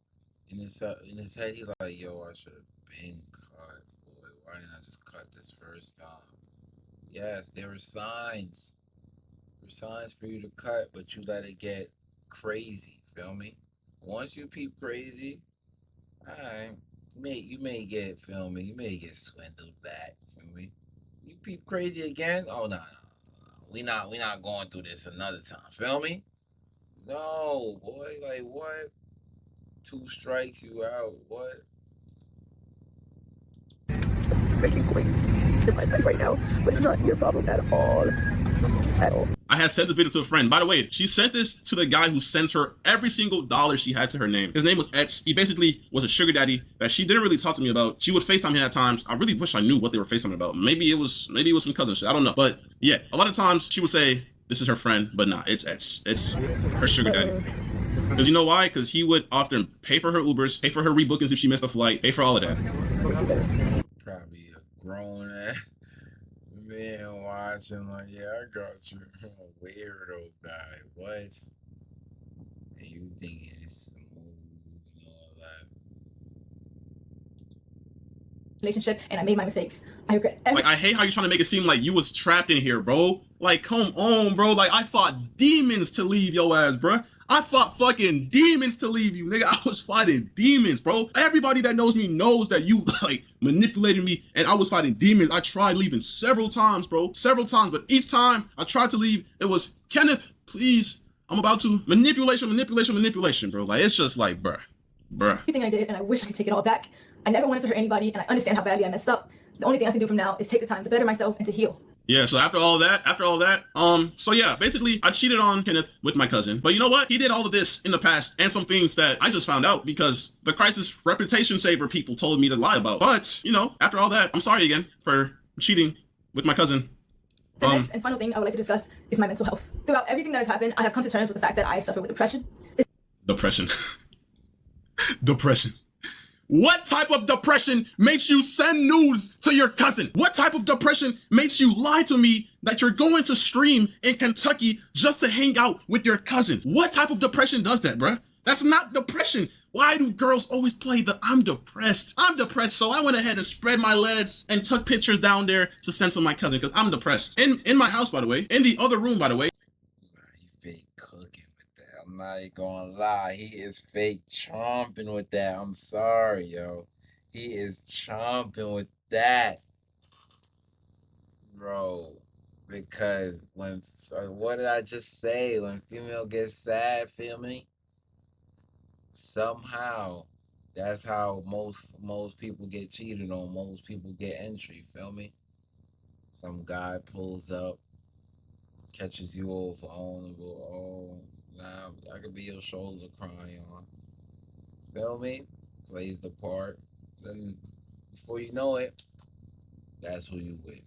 in his head, he like, yo, I should have been cut, boy. Why didn't I just cut this first time? Yes, there were signs. There were signs for you to cut, but you let it get crazy, feel me? Once you peep crazy, alright, you may get, feel me? You may get swindled back, feel me? You peep crazy again? Oh, no. We not going through this another time, feel me? No, boy, like what? 2 strikes, you out, what? Making point in my life right now, but it's not your problem at all. I had sent this video to a friend. By the way, she sent this to the guy who sends her every single dollar she had to her name. His name was Etz. He basically was a sugar daddy that she didn't really talk to me about. She would FaceTime him at times. I really wish I knew what they were FaceTiming about. Maybe it was some cousin shit. I don't know. But yeah, a lot of times she would say, this is her friend, but nah, it's Etz. It's her sugar daddy. Because you know why? Because he would often pay for her Ubers, pay for her rebookings if she missed a flight, pay for all of that. Probably a grown ass man watching like, yeah, I got you. Weirdo guy. What? And you thinking it's smooth and all that. Relationship, and I made my mistakes. I regret every. Like, I hate how you're trying to make it seem like you was trapped in here, bro. Like, come on, bro. Like, I fought demons to leave your ass, bro. I fought fucking demons to leave you, nigga. I was fighting demons, bro. Everybody that knows me knows that you, like, manipulated me, and I was fighting demons. I tried leaving several times, bro. Several times, but each time I tried to leave, it was, Kenneth, please, I'm about to. Manipulation, bro. Like, it's just like, bruh. Everything I did, and I wish I could take it all back. I never wanted to hurt anybody, and I understand how badly I messed up. The only thing I can do from now is take the time to better myself and to heal. Yeah, so after all that, so yeah, basically I cheated on Kenneth with my cousin. But you know what? He did all of this in the past and some things that I just found out because the Crisis Reputation Saver people told me to lie about. But, you know, after all that, I'm sorry again for cheating with my cousin. The next and final thing I would like to discuss is my mental health. Throughout everything that has happened, I have come to terms with the fact that I suffer with depression. Depression. Depression. What type of depression makes you send nudes to your cousin? What type of depression makes you lie to me that you're going to stream in Kentucky just to hang out with your cousin? What type of depression does that, bruh? That's not depression. Why do girls always play the I'm depressed? I'm depressed, so I went ahead and spread my legs and took pictures down there to send to my cousin because I'm depressed. In my house, by the way. In the other room, by the way. I'm not gonna lie, he is fake chomping with that. I'm sorry, yo. He is chomping with that. Bro. Because when, what did I just say? When female gets sad, feel me? Somehow, that's how most people get cheated on. Most people get entry, feel me? Some guy pulls up, catches you all vulnerable. Oh, nah, I could be your shoulder crying on. Feel me? Plays the part. Then before you know it, that's who you with.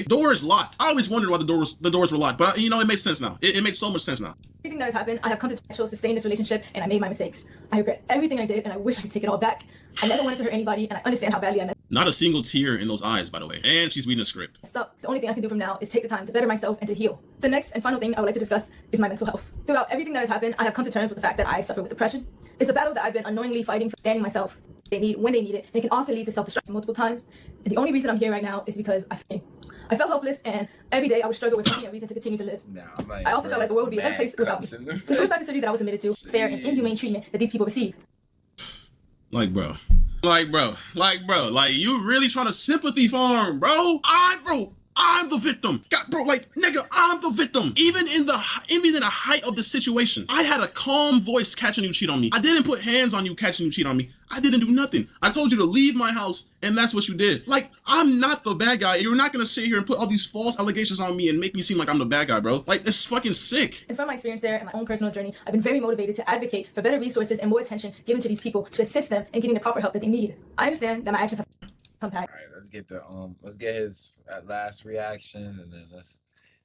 Door is locked. I always wondered why the doors were locked, but you know, it makes sense now. It makes so much sense now. Everything that has happened, I have come to terms to stay in this relationship, and I made my mistakes. I regret everything I did, and I wish I could take it all back. I never wanted to hurt anybody, and I understand how badly I messed Not a single tear in those eyes, by the way. And she's reading a script. up. The only thing I can do from now is take the time to better myself and to heal. The next and final thing I would like to discuss is my mental health. Throughout everything that has happened, I have come to terms with the fact that I suffer with depression. It's a battle that I've been unknowingly fighting for standing myself. They need when they need it, and it can often lead to self-destruction multiple times. And the only reason I'm here right now is because I felt helpless, and every day I would struggle with finding a reason to continue to live. I often felt like the world would be a better place without me. The suicide facility that I was admitted to, fair and inhumane treatment that these people receive. Like, bro, you really trying to sympathy farm, bro? I'm the victim. God, bro, like, nigga, I'm the victim. Even in the height of the situation, I had a calm voice catching you cheat on me. I didn't put hands on you catching you cheat on me. I didn't do nothing. I told you to leave my house, and that's what you did. Like, I'm not the bad guy. You're not gonna sit here and put all these false allegations on me and make me seem like I'm the bad guy, bro. Like, it's fucking sick. And from my experience there and my own personal journey, I've been very motivated to advocate for better resources and more attention given to these people to assist them in getting the proper help that they need. I understand that my actions have come back. All right, let's get his last reaction, and then let's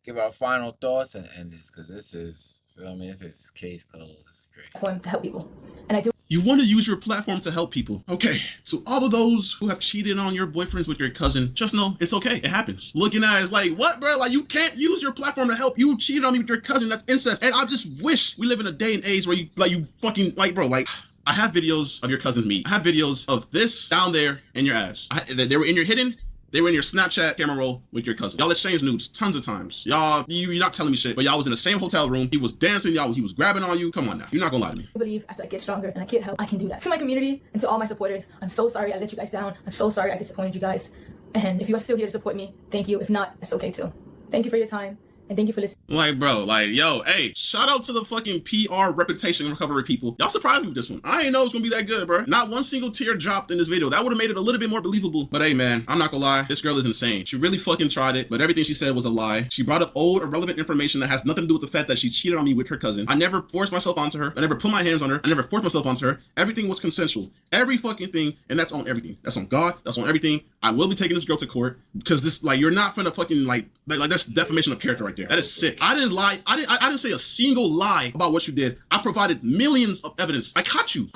give our final thoughts and end this, because this is, feel me, this is case closed. This is great. To help people, and I do. You want to use your platform to help people. Okay, to all of those who have cheated on your boyfriends with your cousin, just know it's okay. It happens. Looking at it, it's like, what, bro? Like, you can't use your platform to help. You cheated on me with your cousin. That's incest. And I just wish we live in a day and age where you fucking, like, bro, like, I have videos of your cousin's meat. I have videos of this down there in your ass. They were in your hidden. They were in your Snapchat camera roll with your cousin. Y'all exchanged nudes tons of times. Y'all, you're not telling me shit, but y'all was in the same hotel room. He was dancing, he was grabbing on you. Come on now. You're not gonna lie to me. I believe after I get stronger and I get help, I can do that. To my community and to all my supporters, I'm so sorry I let you guys down. I'm so sorry I disappointed you guys. And if you are still here to support me, thank you. If not, that's okay too. Thank you for your time. And thank you for listening. Like, bro, like, yo, hey, shout out to the fucking PR reputation recovery people. Y'all surprised me with this one. I didn't know it was gonna be that good, bro. Not one single tear dropped in this video. That would have made it a little bit more believable. But hey, man, I'm not gonna lie. This girl is insane. She really fucking tried it, but everything she said was a lie. She brought up old, irrelevant information that has nothing to do with the fact that she cheated on me with her cousin. I never forced myself onto her. I never put my hands on her. I never forced myself onto her. Everything was consensual. Every fucking thing, and that's on everything. That's on God. That's on everything. I will be taking this girl to court because this, like, you're not finna fucking like that's defamation of character right there. That is sick. I didn't lie. I didn't say a single lie about what you did. I provided millions of evidence. I caught you.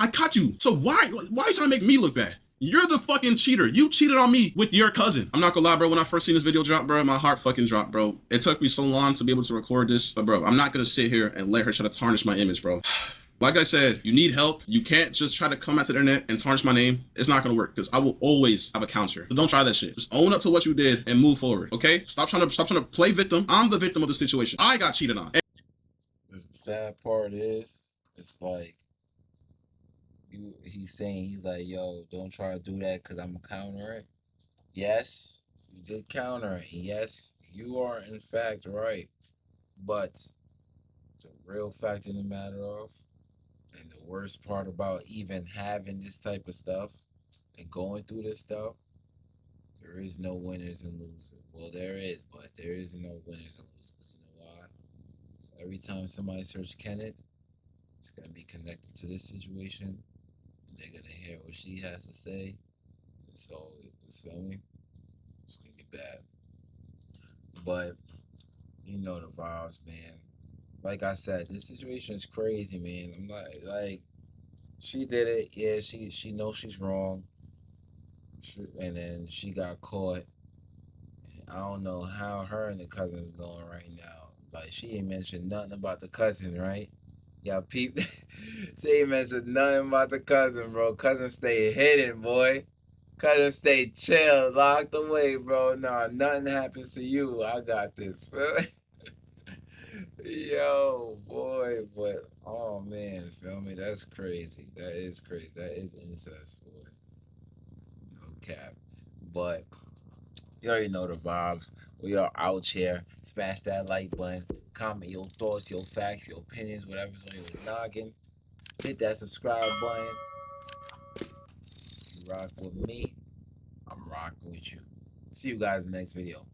So why are you trying to make me look bad? You're the fucking cheater. You cheated on me with your cousin. I'm not gonna lie, bro. When I first seen this video drop, bro, my heart fucking dropped, bro. It took me so long to be able to record this, but bro, I'm not gonna sit here and let her try to tarnish my image, bro. Like I said, you need help. You can't just try to come out to the internet and tarnish my name. It's not gonna work because I will always have a counter. So don't try that shit. Just own up to what you did and move forward, okay? Stop trying to play victim. I'm the victim of the situation. I got cheated on. The sad part is, it's like, he's like, yo, don't try to do that because I'm gonna counter it. Yes, you did counter it. Yes, you are in fact right. But the real fact of the matter of, and the worst part about even having this type of stuff and going through this stuff, there is no winners and losers. Well, there is, but there is no winners and losers. You know why? So every time somebody search Kenneth, it's going to be connected to this situation, and they're going to hear what she has to say. And so, you feel me? It's going to be bad. But, you know the vibes, man. Like I said, this situation is crazy, man. I'm like, she did it. Yeah, she knows she's wrong. And then she got caught. I don't know how her and the cousin's going right now. Like, she ain't mentioned nothing about the cousin, right? Y'all peep. She ain't mentioned nothing about the cousin, bro. Cousin stay hidden, boy. Cousin stay chill, locked away, bro. Nah, nothing happens to you. I got this. Yo, boy, but oh man, feel me? That's crazy. That is crazy. That is incest, boy. No cap. But you already know the vibes. We are out here. Smash that like button. Comment your thoughts, your facts, your opinions, whatever's on your noggin. Hit that subscribe button. You rock with me, I'm rocking with you. See you guys in the next video.